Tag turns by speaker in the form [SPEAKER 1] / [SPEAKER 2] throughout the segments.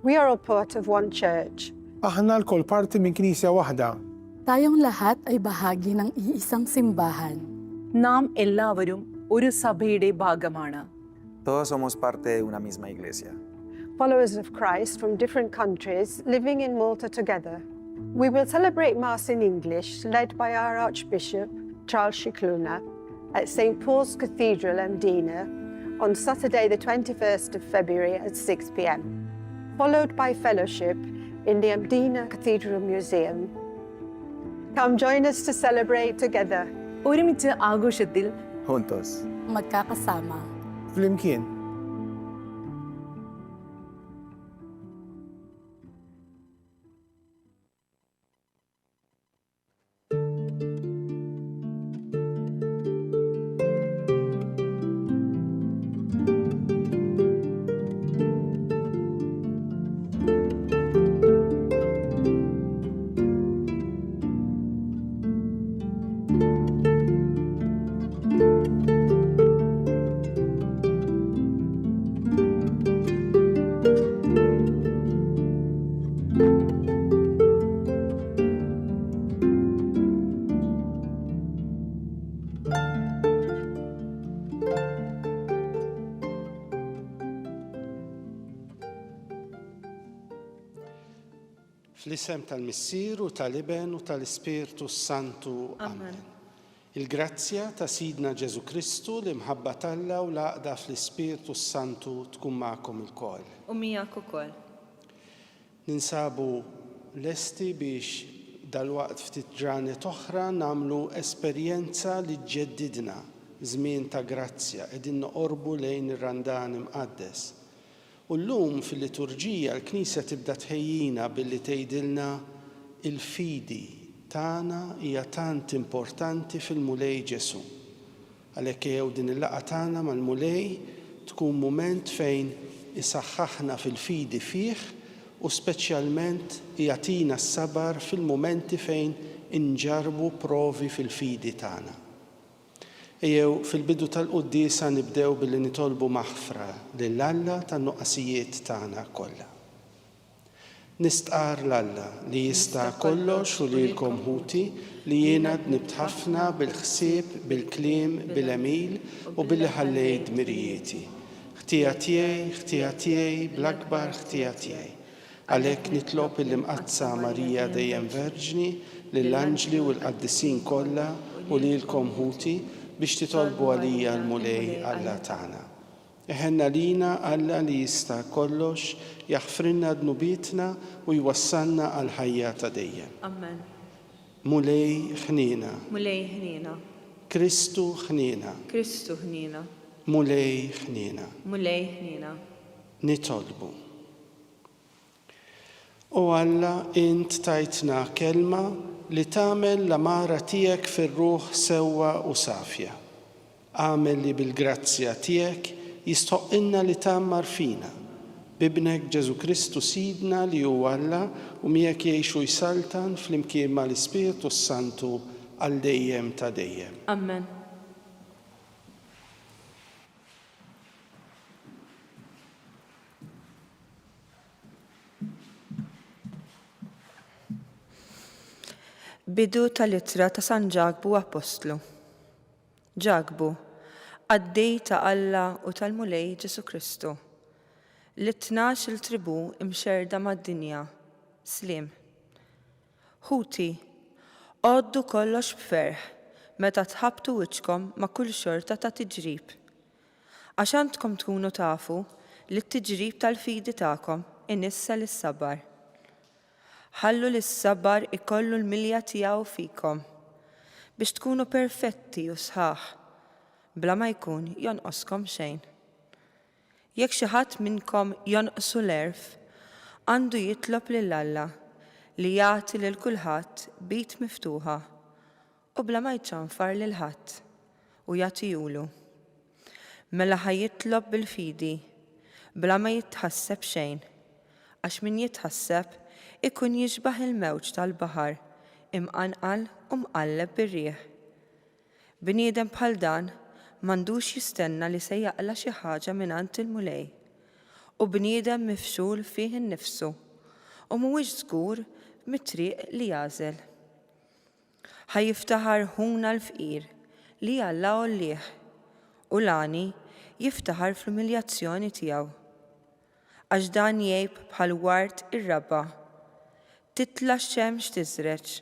[SPEAKER 1] We are all part of one church.
[SPEAKER 2] Aħna l-kol parti minn knisja waħda.
[SPEAKER 3] Tayong lahat ay bahagi ng iisang simbahan.
[SPEAKER 4] നാം എല്ലാവരും ഒരു സഭയുടെ ഭാഗമാണ്.
[SPEAKER 5] Todos somos parte de una misma iglesia.
[SPEAKER 1] Followers of Christ from different countries living in Malta together. We will celebrate Mass in English, led by our Archbishop, Charles Scicluna, at St. Paul's Cathedral, Mdina, on Saturday the 21st of February at 6 p.m, followed by fellowship in the Mdina Cathedral Museum. Come join us to celebrate together.
[SPEAKER 4] ഒരുമിച്ച് ആഘോഷത്തിൽ
[SPEAKER 5] Juntos.
[SPEAKER 3] Magkakasama.
[SPEAKER 2] Flimkien.
[SPEAKER 6] Fl-isem tal-Missier u tal-Iben u tal-Ispirtu Santu. Amen. Il-grazzja ta' Sidna Ġesu Kristu li mħabba Alla u l-għaqda fl-Ispirtu Santu tkun magħkom ilkoll.
[SPEAKER 7] U miegħek ukoll.
[SPEAKER 6] Ninsabu lesti biex dal-waqt ftit ġranet oħra nagħmlu esperjenza li ġġeddidna żmien ta' grazzja qegħdin noqorbu lejn ir-Randan imqaddes. U llum fil-liturġija l-Knisja tibda tħejjina billi tgħidilna il-fidi tagħna hija tant importanti fil-mulej Ġesu. Għalhekk jew din il-laqgħa tagħna mal-mulej tkun mument fejn isaħħaħna fil-fidi fih u speċjalment jagħtina s-sabar fil-mumenti fejn inġarbu provi fil-fidi tagħna. Ejjew fil-bidu tal-Qudiesa nibdew billi nitolbu maħfra lill-Alla tan-nuqqasijiet tagħna kollha. Nistqar l-Alla li jista' kollox u lilkom ħuti li jiena dnibt ħafna bil-ħsieb, bil-kliem, bil-emil u billi ħallejt dmirijieti. Ħtija tiegħi, bl-akbar ħtija tiegħi. Għalhekk nitlob il-imqazza Marija dejjem Verġni lill-anġli u l-qaddisin kollha u lilkom ħuti biex titolbu għalija l-mulej Alla tagħna. Eħenna lina Alla li jista' kollox jaħfrinna dnubietna u jwassalna għal ħajja ta' dejjem.
[SPEAKER 7] Amen.
[SPEAKER 6] Mulej ħnina.
[SPEAKER 7] Mulej ħnina.
[SPEAKER 6] Kristu ħnina.
[SPEAKER 7] Kristu ħnina.
[SPEAKER 6] Mulej ħnina.
[SPEAKER 7] Mulej ħnina.
[SPEAKER 6] Nitolbu. U Alla int tajtna kelma li tagħmel l-amara tiegħek fir-ruħ sewwa u safja. Għamel li bil-grazzja tiegħek jistoqilna li tagħmar fina. Bibnek Ġesu Kristu Sidna li hu Alla u miegħek jgħixu jsaltan flimkien mal-Ispirtu Santu għal dejjem ta' dejjem.
[SPEAKER 7] Amen. Bidu tal-ittra ta' San Ġagbu Apostlu. Ġagbu, għaddej ta' Alla u tal-mulej Ġesu Kristu. L-12 il-tribu imxerda mad-dinja, slim. Ħuti, għoddu kollox b'ferħ meta tħabtu wiċċkom ma' kull xorta ta' tiġrib. Għax għandkom tkunu tafu li t-tiġrib tal-fidi tagħkom inissa lis-sabar. Ħallu lis-sabar ikollu l-milja tiegħu fikom biex tkunu perfetti u sħaħ bla ma jkun jonqoskom xejn. Jekk xi ħadd minnkom jonqsu l-erf, għandu jitlob lil Alla li jagħti lil kulħadd bit miftuħa u bla ma jċanfar lil ħadd u jagħtijulu. Mela ħajjitlob bil-fidi bla ma jitħasseb xejn, għax min jitħasseb ikun jiġbaħ il-mewġ tal-baħar imqanqal u mqalleb bir-rieh. Bniedem bħal dan m'għandux jistenna li se jaqla xi ħaġa mingħand il-mulej u bniedem mifxul fih innifsu u mhuwiex żgur mit-triq li jażel. Ħajjiftaħar ħuna l-fqir li Alla għollih u Lani jiftaħar fl-umiljazzjoni tiegħu. Għax dan jgħib bħal wart ir-raba, titla x-xemx tiżreċ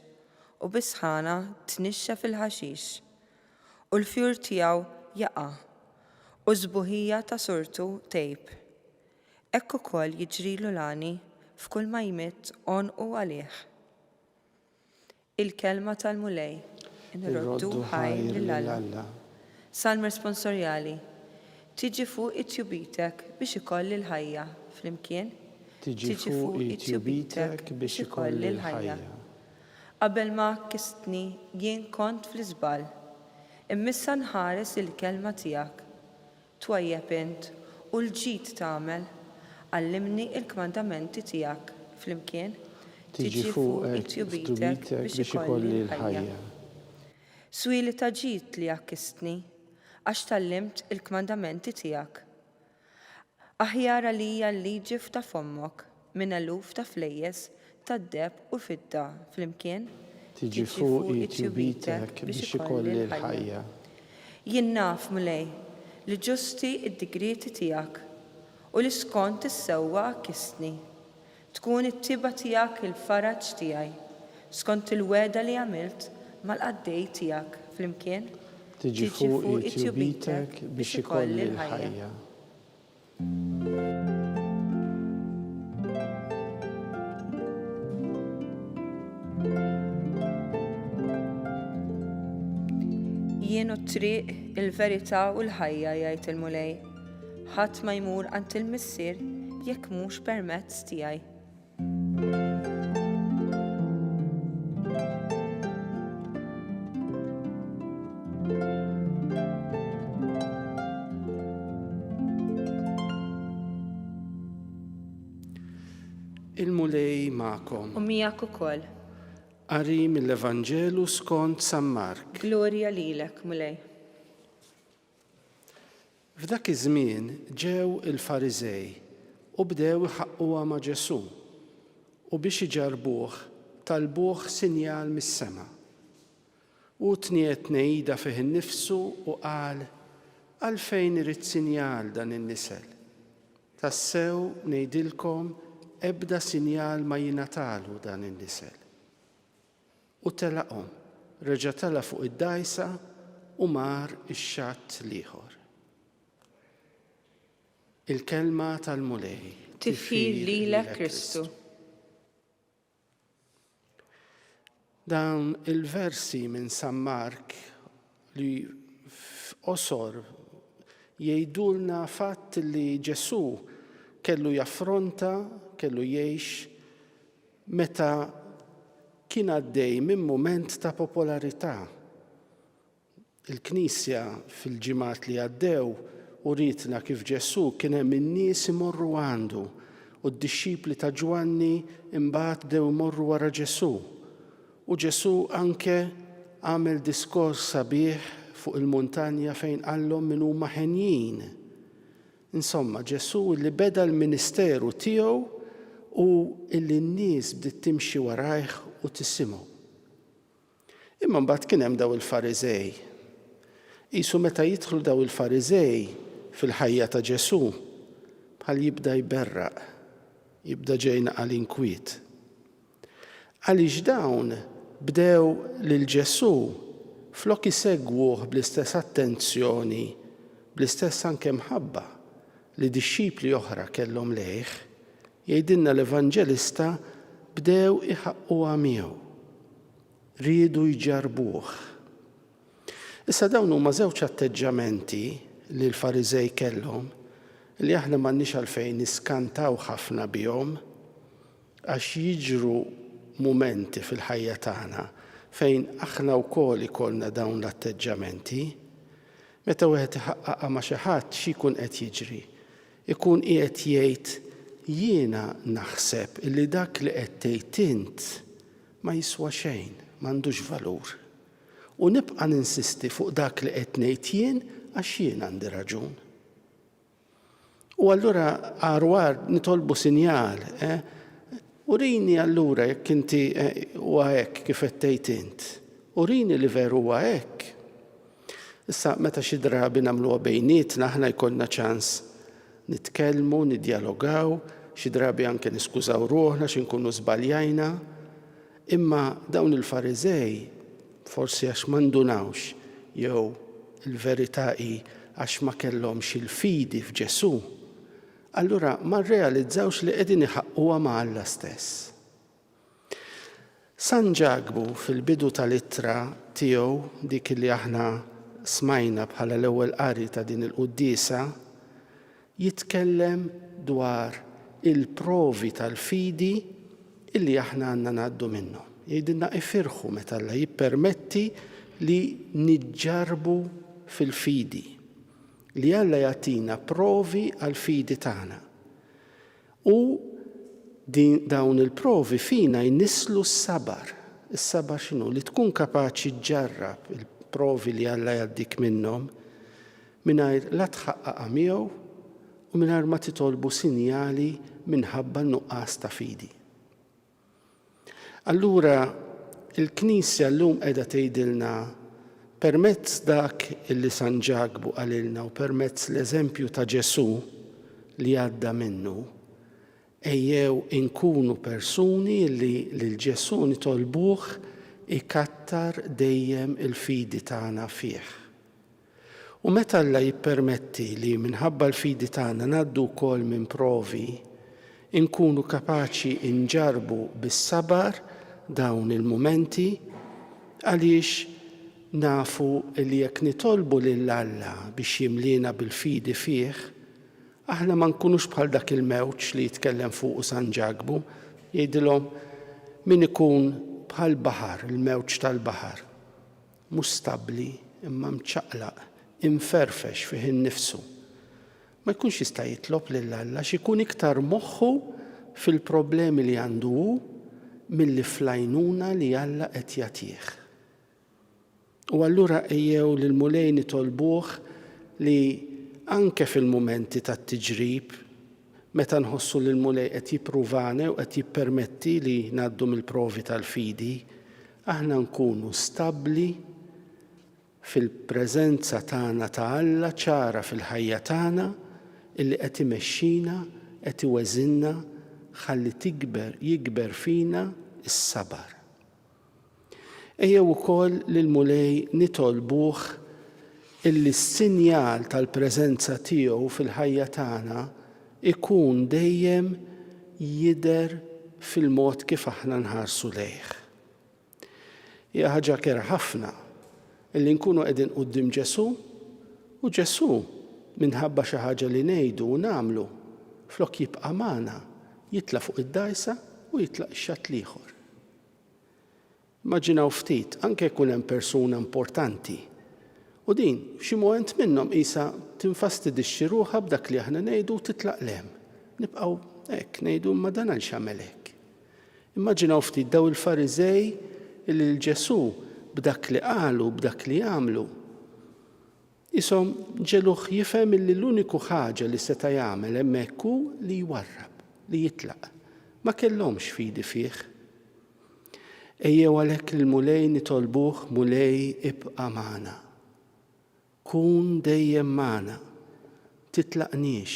[SPEAKER 7] u bisħana tnixxa fil-ħaxix u l-fjur tiegħu jaqa' u żbuħija ta' surtu tgħib. Hekk ukoll jiġrilu Lani f'kull ma jmitt għonqu għalih. Il-kelma tal-mulej inroddu ħajr lil Alla. Salm responsorjali. Tiġi fuq it-tjubitek biex ikolli l-ħajja flimkien.
[SPEAKER 6] Tiġi fuq it-tjubitek biex ikolli l-ħajja.
[SPEAKER 7] Qabel ma kistni jien kont fl-iżbal, immissa nħares il-kelma tiegħek. Twajjeb int u l-ġid tagħmel, għallimni il-kmandamenti tiegħek flimkien.
[SPEAKER 6] Tiġi fuq it-tjubitek biex ikolli l-ħajja.
[SPEAKER 7] Swili ta' ġid li jakkistni, għax tallimt il-kmandamenti tiegħek. Aħjar għalija l-liġi f'ta' fommok minn eluf ta' flejjes tad-deb u fidda flimkien.
[SPEAKER 6] Tiġi fuq it-tjubitek biex ikolli l-ħajja.
[SPEAKER 7] Jien naf mulej li ġusti id-digriti tiegħek u li skont is-sewwa kistni. Tkun it-tiba tiegħek il-faraġġ tiegħi, skont il-weda li għamilt mal-qaddej tiegħek flimkien.
[SPEAKER 6] Tiġi fuq it-tjubitek biex ikolli l-ħajja. Jien u t-triq, il-verità u l-ħajja jgħid il-mulej. Ħadd ma jmur għand il-missier jekk mhux permezz tiegħi. Il-mulej ma'kom.
[SPEAKER 7] U miegħek ukoll.
[SPEAKER 6] Qari mill-Evanġelu skont San Mark.
[SPEAKER 7] Glorja lilek, mulej.
[SPEAKER 6] F'dak iż-żmien ġew il-Fariżej u bdew iħaqquha ma' Ġesu u biex iġarbuh talbuh sinjal mis-sema. U tniet nejda fih innifsu u qal għalfejn irid sinjal dan in-nisel. Tassew ngħidilkom ebda sinjal ma jingħatalu dan in-nisel. U telaqhom, reġa' tela fuq id-dajsa u mar ix-xatt l-ieħor. Il-kelma tal-mulej.
[SPEAKER 7] Tifħir lilek Kristu.
[SPEAKER 6] Dawn il-versi minn San Mark li f'qosor jgħidulna fatt li Ġesu kellu jaffronta, kellu jgħix meta kien għaddej minn mument ta' popolarità. Il-Knisja fil-ġimgħat li għaddew u ritna kif Ġesu kien hemm in-nies imorru għandu u d-dixxipli ta' Ġwanni imbagħad bdew imorru wara Ġesu. U Ġesu anke għamel diskors sabiħ fuq il-muntanja fejn qallhom min huma ħenjin. Insomma, Ġesu li beda l-ministeru tiegħu u illi n-nies bdiet timxi warajh u tisimgħu. Imma mbagħad kien hemm daw il-Fariżej. Qisu meta jidħlu daw il-Fariżej fil-ħajja ta' Ġesu bħal jibda jberraq, jibda ġejna għal-inkwiet. Għaliex dawn bdew lil Ġesu flok isegwuh bl-istess attenzjoni, bl-istess anke mħabba li dixxipli oħra kellhom lejh, jgħidilna l-Evanġelista bdew iħaqquha miegħu. Riedu jġarbuh. Issa dawn huma żewġ atteġġamenti li l-Fariżej kellhom li aħna m'għandniex għalfejn niskantaw ħafna bihom għax jiġru mumenti fil-ħajja tagħna fejn aħna wkoll ikollna dawn l-atteġġamenti. Meta wieħed iħaqqaqa ma' xi ħadd x'ikun qed jiġri. Ikun qiegħed jgħid jiena naħseb li dak li qed tgħid int ma jiswa xejn, m'għandux valur. U nibqa' ninsisti fuq dak li qed ngħid jien għax jien għandi raġun. U allura għarwar nitolbu sinjal. Urini allura jekk inti huwa hekk kif qed tgħid int. Urini li veru huwa hekk. Issa meta xi drabi nagħmluha bejnietna aħna jkollna ċans nitkellmu, niddialogaw, xi drabi anke niskużaw ruħna xi nkunu żbaljajna. Imma dawn il-Fariżej forsi għax ma ndunawx jew il-verità hi għax ma kellhomx il-fidi f'Ġesù, allura ma rrealizzawx li qegħdin iħaqquha ma' Alla stess. San Ġagbu fil-bidu tal-ittra tiegħu dik li aħna smajna bħala l-ewwel qari ta' din il-quddiesa jitkellem dwar il-provi tal-fidi illi aħna għandna ngħaddu minnhom. Jgħidilna ifirħu meta Alla jippermetti li niġġarbu fil-fidi, li Alla jagħtina provi għal-fidi tagħna. U dawn il-provi fina jnislu s-sabar. Is-sabar x'inhu? Li tkun kapaċi ġġarrab il-provi li Alla jgħaddik minnhom mingħajr la tħaqqaqa miegħu u mingħajr ma titolbu sinjali minħabba nuqqas ta' fidi. Allura il-Knisja llum qiegħda tgħidilna permezz dak illi San Ġagbu qalilna u permezz l-eżempju ta' Ġesù li għadda minnu, ejjew inkunu persuni li lil Ġesù nitolbuh ikattar dejjem il-fidi tagħna fih. U meta Alla jippermetti li minħabba l-fidi tagħna ngħaddu wkoll minn provi, inkunu kapaċi inġarbu bis-sabar dawn il-mumenti għaliex nafu li jekk nitolbu lil Alla biex jimlina bil-fidi fih, aħna ma nkunux bħal dak il-mewġ li jitkellem fuq San Ġagbu, jgħidilhom min ikun bħal baħar, il-mewġ tal-baħar, mhux stabbli imma mċaqlaq, imferfex fih innifsu. Ma jkunx jista' jitlob lil Alla x'ikun iktar moħħu fil-problemi li għandu milli flajnuna li Alla qed jagħtih. U allura ejjew lil mulej nitolbuh li anke fil-mumenti tat-tiġrib, meta nħossu li l-mulej qed jippruvana u qed jippermetti li ngħaddu mill-provi tal-fidi, aħna nkunu stabbli fil-preżenza tagħna ta' Alla ċara fil-ħajja tagħna illi qed imexxina, qed iweżinna ħalli jikber fina is-sabar. Ejjew ukoll lill-mulej nitolbuh illi s-sinjal tal-preżenza tiegħu fil-ħajja tagħna ikun dejjem jidher fil-mod kif aħna nħarsu lejh. Hija ħaġa kera ħafna illi nkunu qegħdin quddiem Ġesù u Ġesù minħabba xi ħaġa li ngħidu u nagħmlu flok jibqa' magħna jitla' fuq id-dajsa u jitlaq ix-xatt ieħor. Immaġinaw ftit, anke jkun hemm persuna importanti u din f'xi mument minnhom qisha tinfastidixxi ruħha b'dak li aħna ngħidu u titlaq lehem. Nibqgħu hekk ngħidu imma dan għalx għamel hekk. Immaġinaw ftit daw il-Fariżej illi l-Ġesù b'dak li qalu, b'dak li jagħmlu, ishom ġeluh jifhem illi l-uniku ħaġa li seta' jagħmel hemmhekk hu li jwarrab, li jitlaq. Ma kellhomx fidi fih. Ejjew għalhekk il-mulej nitolbuh mulej ibqa' magħna. Kun dejjem magħna, titlaqniex,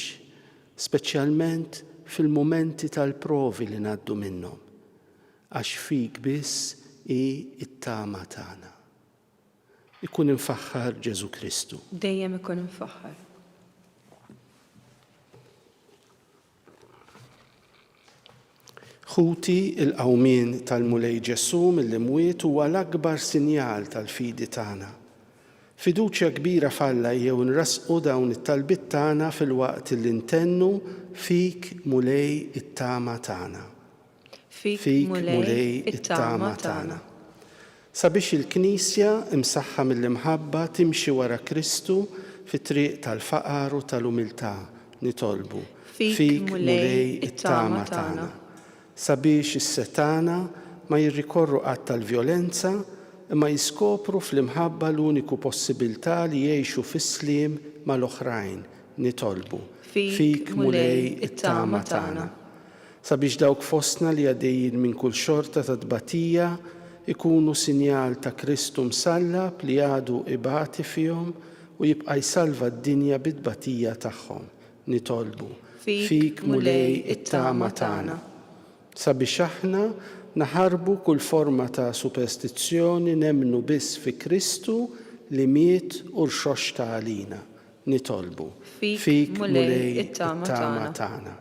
[SPEAKER 6] speċjalment fil-mumenti tal-provi li ngħaddu minnhom, għax fik biss hi t-tama tagħna. Ikun infaħħar Ġesu Kristu.
[SPEAKER 7] Dejjem ikun infaħħar.
[SPEAKER 6] Ħuti il-qawmien tal-mulej Ġesù mill-imwiet huwa l-akbar sinjal tal-fidi tagħna. Fiduċja kbira f'Alla jew nrasqu dawn it-talbit tagħna fil-waqt li ntennu fik mulej it-tama tagħna. Fik mulej it-tama tagħna. Sabiex il-Knisja imsaħħa mill-imħabba timxi wara Kristu fit-triq tal-faqar u tal-umiltà nitolbu. Fik mulej it-tama tagħna. Sabiex is-setana ma jirrikorru qatt tal-vjolenza imma jiskopru fl-imħabba l-uniku possibilità li jgħixu fis-sliem mal-oħrajn nitolbu.
[SPEAKER 7] Fik mulej it-tama tagħna.
[SPEAKER 6] Sabiex dawk fostna li għaddejjin minn kull xorta ta' tbatija ikunu sinjal ta' Kristu msallab li għadu ibati fihom u jibqa' jsalva d-dinja bid-tbatija tagħhom. Nitolbu. Fik mulej it-tama tagħna. Sabiex aħna naħarbu kull forma ta' superstizzjoni nemnu biss fi Kristu li miet u rxoxta għalina. Nitolbu. Fik mulej it-tama tagħna.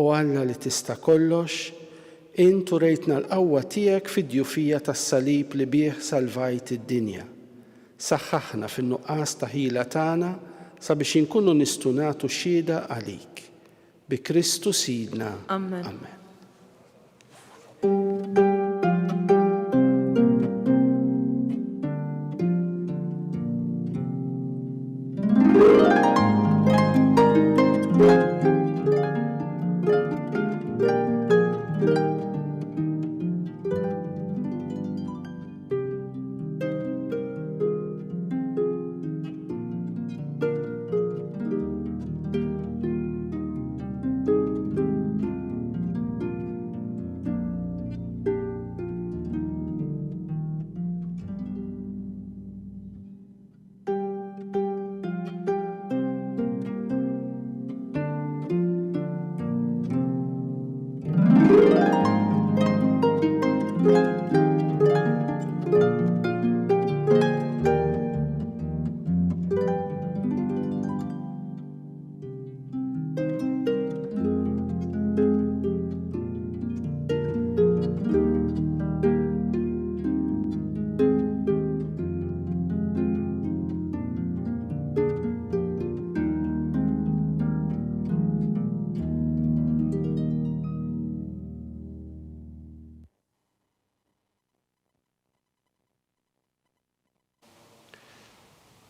[SPEAKER 6] O Alla li tista' kollox, intu rejtna l-qawwa tiegħek fid-djufija tas-salib li bih salvajt id-dinja. Saħħaħna fin-nuqqas ta' ħila tagħna sabiex inkunu nistgħu nagħtu xhieda għalik. Bi Kristu Sidna.
[SPEAKER 7] Amen.
[SPEAKER 6] Amen.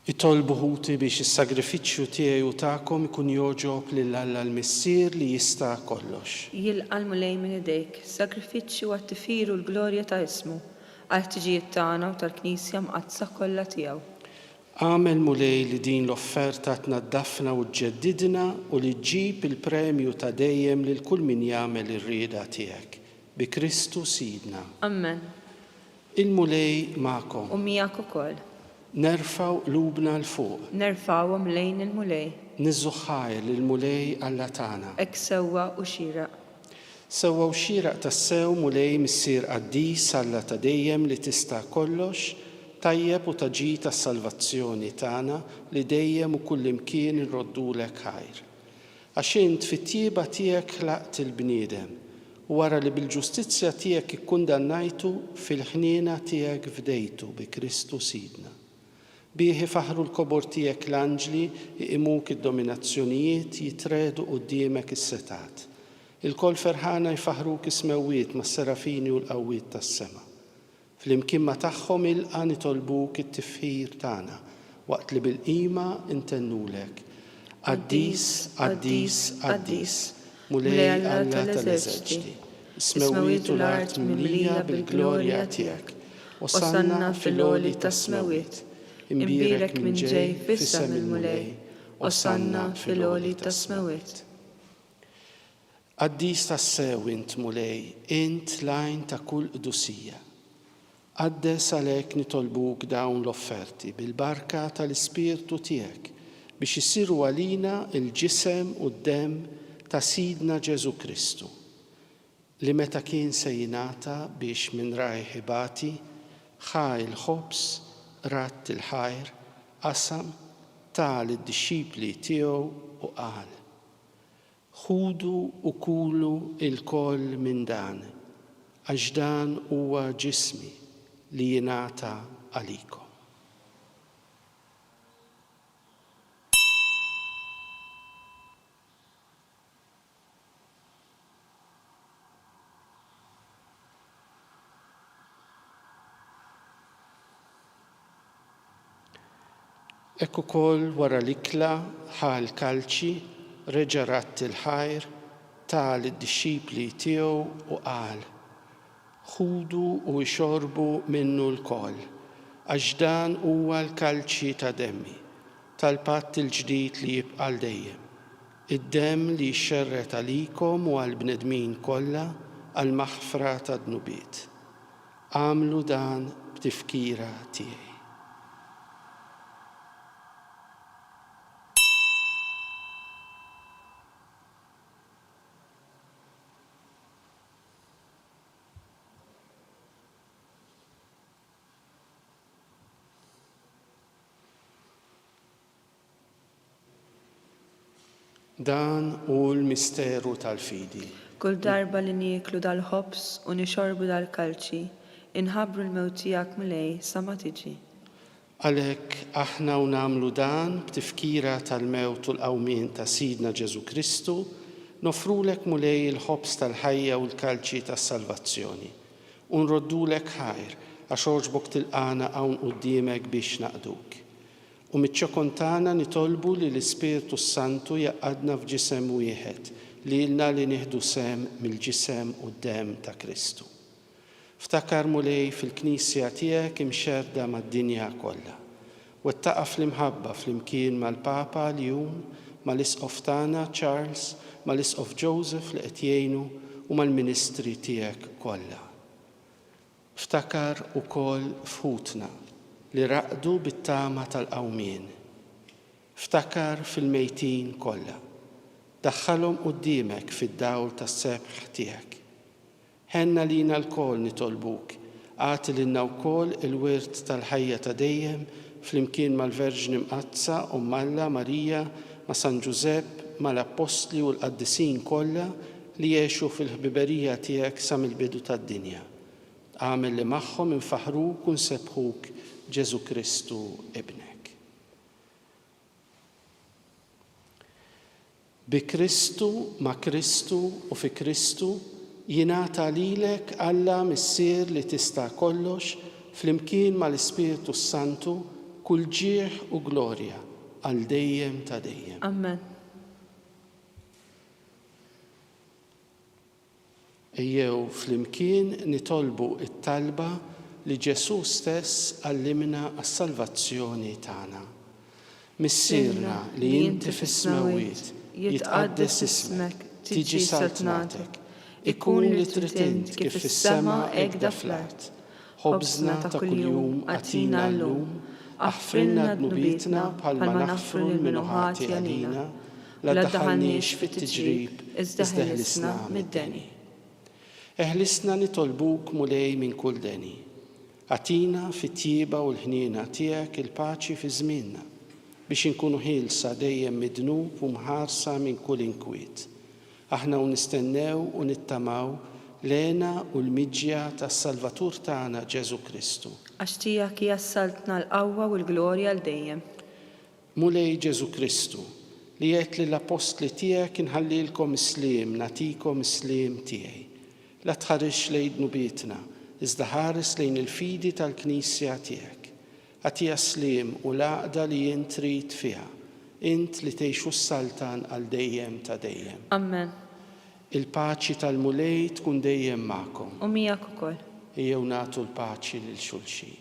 [SPEAKER 6] Itolbu ħuti biex is-sagrifiċċju tiegħi u tagħkom ikun joġob lil Alla l-Missier li jista' kollox.
[SPEAKER 7] Jilqa' l-mulej minn idejk, sagrifiċċju għat-tifir u l-glorja ta' ismu, għal-ħtiġijiet tagħna u tal-Knisja mqazza kollha tiegħu.
[SPEAKER 6] Għamel mulej li din l-offerta tnaddafna u tġeddidna u li ġġib il-premju ta' dejjem lil kull min jagħmel ir-rieda tiegħek. Bi Kristu Sidna.
[SPEAKER 7] Amen.
[SPEAKER 6] Il-mulej magħkom.
[SPEAKER 7] U miegħek ukoll.
[SPEAKER 6] Nerfaw qlubna l-fuq.
[SPEAKER 7] Nerfawhom lejn il-mulej.
[SPEAKER 6] Niżżuħħajr il-mulej Alla tagħna.
[SPEAKER 7] Hekk sewwa u xieraq.
[SPEAKER 6] Sewwa u xieraq tassew mulej missier qaddis Alla ta' dejjem li tista' kollox, tajjeb u taġi tas-salvazzjoni tagħna li dejjem u kull imkien irroddulek ħajr. Għax int fit-tjieba tiegħek ħlaqt il-bniedem u wara li bil-ġustizzja tiegħek ikkundannajtu fil-ħniena tiegħek fdejtu bi Kristu Sidna. Bih faħru l-kobor tiegħek l-anġli iqimuk id-dominazzjonijiet jitredu quddiemek is-setat. Il-kol ferħana jfaħruk ismewwiet mas-serafini u l-qawwiet tas-sema. Fl-imkien ma' tagħhom ilqa' nitolbuk it-tifħir tagħna waqt li bil-qima intennulek. Qaddis, qaddis, qaddis, mulej Alla tal-eżerċiti. Ismewwiet u l-art mimlija bil-glorja tiegħek. Osanna fil-għoli tas-smewwiet. Imbirek minn ġej fis-sem il-mulej, osanna fil-għoli tas-smewwiet. Qaddis tassew int mulej, int lajn ta' kull qdusija. Qaddes għalhekk nitolbuk dawn l-offerti bil-barka tal-Ispirtu tiegħek biex isiru għalina il-ġisem u d-dem ta' Sidna Ġesu Kristu, li meta kien se jingħata biex minn rajħ ibati, ħa il-ħobs, rat il-ħajr, qasam tal id-dixxipli tiegħu u qal: ħudu u kulu il-koll minn dan, għax dan huwa ġismi li jingħata għalikom. Ekk ukoll wara l-ikla ħal kalċi reġa' ratt il-ħajr tal id-dixxipli tiegħu u qal: ħudu u xorbu minnu l-koll, għax dan huwa l-kalċi ta' demmi tal-patt il-ġdid li jibqa' l dejjem. Id-dem li jxerret għalikom u għall-bnedmin kollha għal maħfra ta' dnubiet. Għamlu dan b'tifkira tiegħi. Dan hu l-misteru tal-fidi.
[SPEAKER 7] Kull darba li nieklu dal-ħobs u nixorbu dal-kalċi, inħabbru l-mewt tiegħek mulej sa ma tiġi.
[SPEAKER 6] Għalhekk aħna u nagħmlu dan b'tifkira tal-mewt u l-qawmien ta' Sidna Ġesu Kristu, nofrulek mulej il-ħobs tal-ħajja u l-kalċi tas-salvazzjoni. U nroddulek ħajr għax oġbok tilqana hawn quddiemek biex naqduk. U mit-ċokontana nitolbu li l-Ispiritu Santu jaqadna f'ġisem wieħed li ilna li nieħdu sem mill-ġisem u d-dem ta' Kristu. Ftakar mulej fil-Knisja tiegħek imxerda mad-dinja kollha. Wettaqa' fl-imħabba flimkien mal-Papa Leon, mal-Isqof tagħna Charles, mal-Isqof Joseph li qed jgħinu u mal-Ministri tiegħek kollha. Ftakar ukoll f'ħutna li raqdu bit-tama tal-qawmien. Ftakar fil-mejtin kollha. Daħħalhom quddiemek fid-dawl tas-sebħ tiegħek. Ħenna lina l-kol nitolbuk, għati lilna wkoll il-wirt tal-ħajja ta' dejjem flimkien mal-Verġni Mqazza Alla Marija ma' San Ġusepp mal-Apostli u l-Qaddisin kollha li jgħixu fil-ħbiberija tiegħek sa mill-bidu tad-dinja. Għamel li magħhom infaħruk u nsebħuk Ġesu Kristu ibnek. Bi Kristu, ma' Kristu u fi Kristu jingħata lilek Alla missier li tista' kollox flimkien mal-Ispiritu Santu kull ġieħ u glorja għal dejjem ta' dejjem.
[SPEAKER 7] Amen.
[SPEAKER 6] Ejjew flimkien nitolbu it-talba li Ġesu stess għallimna għas-salvazzjoni tagħna. Missierna li inti fis-smawiet jitqaddes ismek, tiġi saltnatek, ikun li trid int kif fis-sema hekk fl-art. Ħobżna ta' kuljum għatina llum, aħfrilna dnubietna bħalma naħfru l-minuħati għalina, la ddaħħalniex fit-tiġrib, iżda ħellisna mid-deni. Eħlisna nitolbuk mulej minn kull deni. Għatina fit-tjieba u l-ħniena tiegħek il-paċi fi żmienna biex inkunu ħielsa dejjem midnub u mħarsa minn kull inkwiet. Aħna u nistennew u nittamaw lena u l-miġja tas-Salvatur tagħna Ġesu Kristu.
[SPEAKER 7] Għax tiegħek hija saltna l-qawwa u l-glorja l dejjem.
[SPEAKER 6] Mulej Ġesu Kristu li qed lill-apostli tiegħek inħallilkom isliem, nagħtikom isliem tiegħi. La tħarrix lejn dnubietna, iżda ħares lejn il-fidi tal-Knisja tiegħek. Għatija slim u l-għaqda li jien trid fiha, int li tgħixu s-saltan għal dejjem ta' dejjem.
[SPEAKER 7] Amen.
[SPEAKER 6] Il-paċi tal-mulej tkun dejjem magħkom.
[SPEAKER 7] U miegħek ukoll.
[SPEAKER 6] Ejjew nagħtu l-paċi lil xulxin.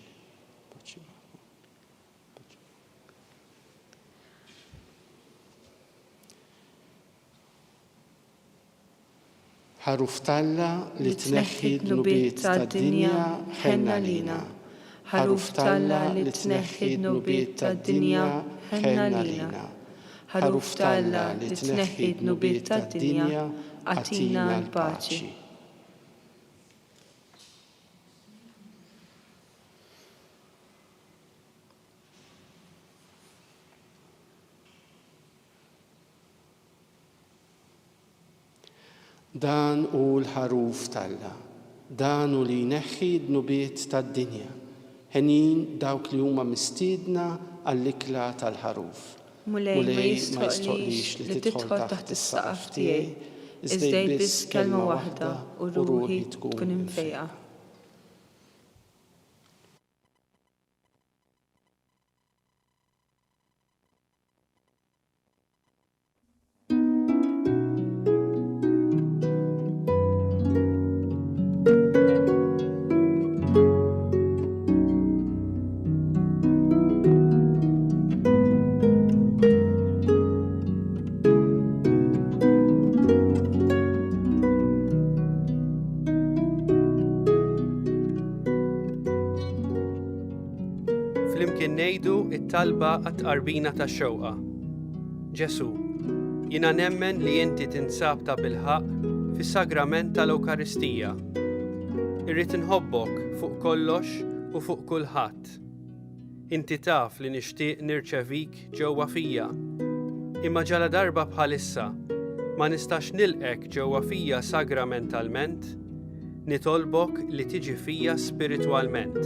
[SPEAKER 6] Ħaruf Talla li tneħħi d-dnubiet tad-dinja ħenna lina. Ħaruf Talla li tneħħi d-dnubiet tad-dinja ħenna lina. Ħaruf Talla li tneħħi d-dnubiet tad-dinja għatina l-paċi. Dan hu l-ħaruf Talla, dan hu li jneħħi d-dnubiet tad-dinja, ħenin dawk li huma mistiedna għall-ikla tal-ħaruf.
[SPEAKER 7] Mulej ma jistoqlix li tidħol taħt is-saqaf tiegħi, iżda biss kelma waħda u ruħi tkun imfejqa.
[SPEAKER 8] ngħidu it-talba għat-qarbina tax-xewqa. Ġesu, jiena nemmen li inti tinsab ta' bilħaq fis-sagrament tal-Ewkaristija. Irrid inħobbok fuq kollox u fuq kulħadd. Inti taf li nixtieq nirċevik ġewwa fija, imma ġala darba bħalissa ma nistax nilqek ġewwa fija sagramentalment, nitolbok li tiġi fija spiritwalment.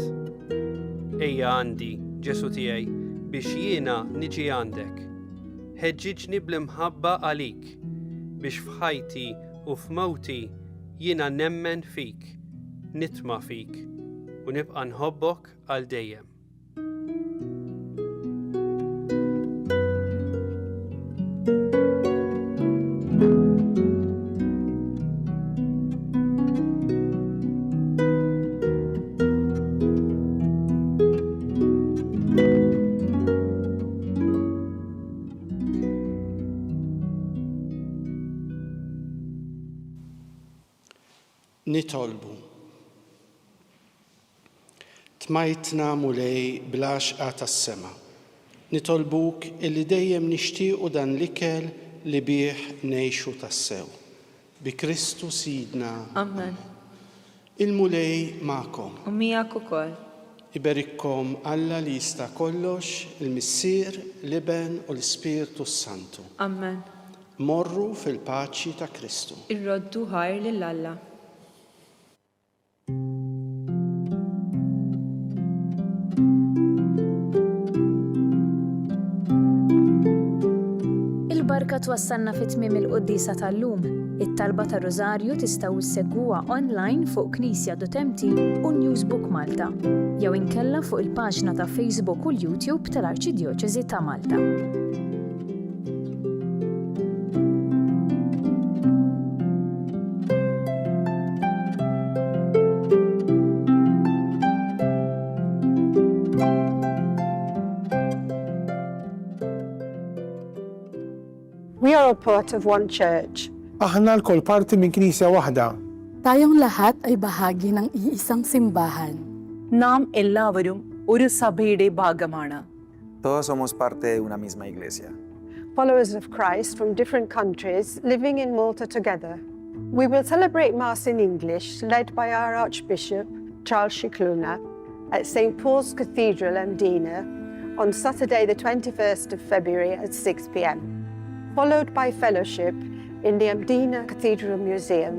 [SPEAKER 8] Ejja għandi, Ġesu tiegħi, biex jiena niġi għandek. Ħeġġiġni bl-imħabba għalik, biex f'ħajti u f'mewti jiena nemmen fik, nitma' fik, u nibqa' nħobbok għal dejjem.
[SPEAKER 6] Nitolbu. Tmajtna mulej bl-għaxqa tas-sema. Nitolbuk illi dejjem nixtiequ dan l-ikel li bih ngħixu tassew. Bi Kristu Sidna.
[SPEAKER 7] Amen.
[SPEAKER 6] Il-mulej magħkom.
[SPEAKER 7] U miegħek ukoll.
[SPEAKER 6] Iberikkom Alla li jista' kollox, il-Missier, l-Iben u l-Ispirtu Santu.
[SPEAKER 7] Amen.
[SPEAKER 6] Morru fil-paċi ta' Kristu.
[SPEAKER 7] Irroddu ħajr lil Alla.
[SPEAKER 9] Il-barka twassalna fit-tmiem il-Quddisa tal-lum. It-talba tar-Rożarju tistgħu issegwuha online fuq Knisja.mt u Newsbook Malta, jew inkella fuq il-paġna ta' Facebook u l-YouTube tal-Arċidjoċeżi ta' Malta.
[SPEAKER 1] We are a part of one church.
[SPEAKER 2] Aħna l-kol parti minn knisja waħda.
[SPEAKER 3] Tayong lahat ay bahagi ng iisang simbahan.
[SPEAKER 4] നാം എല്ലാവരും ഒരു സഭയുടെ ഭാഗമാണ്.
[SPEAKER 5] Todos somos parte de una misma iglesia.
[SPEAKER 1] Followers of Christ from different countries living in Malta together. We will celebrate Mass in English, led by our Archbishop, Charles Cicluna, at St. Paul's Cathedral, Mdina, on Saturday the 21st of February at 6 p.m, followed by fellowship in the Mdina Cathedral Museum.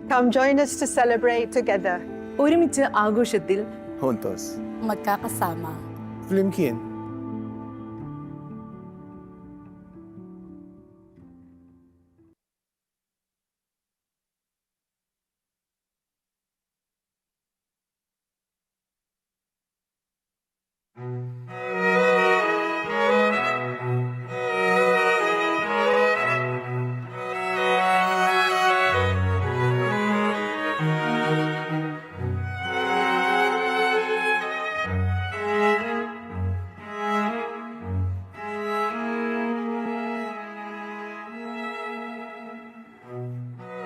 [SPEAKER 1] Come join us to celebrate together.
[SPEAKER 4] ഒരുമിച്ച് ആഘോഷത്തിൽ
[SPEAKER 5] Juntos.
[SPEAKER 3] Magkakasama.
[SPEAKER 2] Flimkien.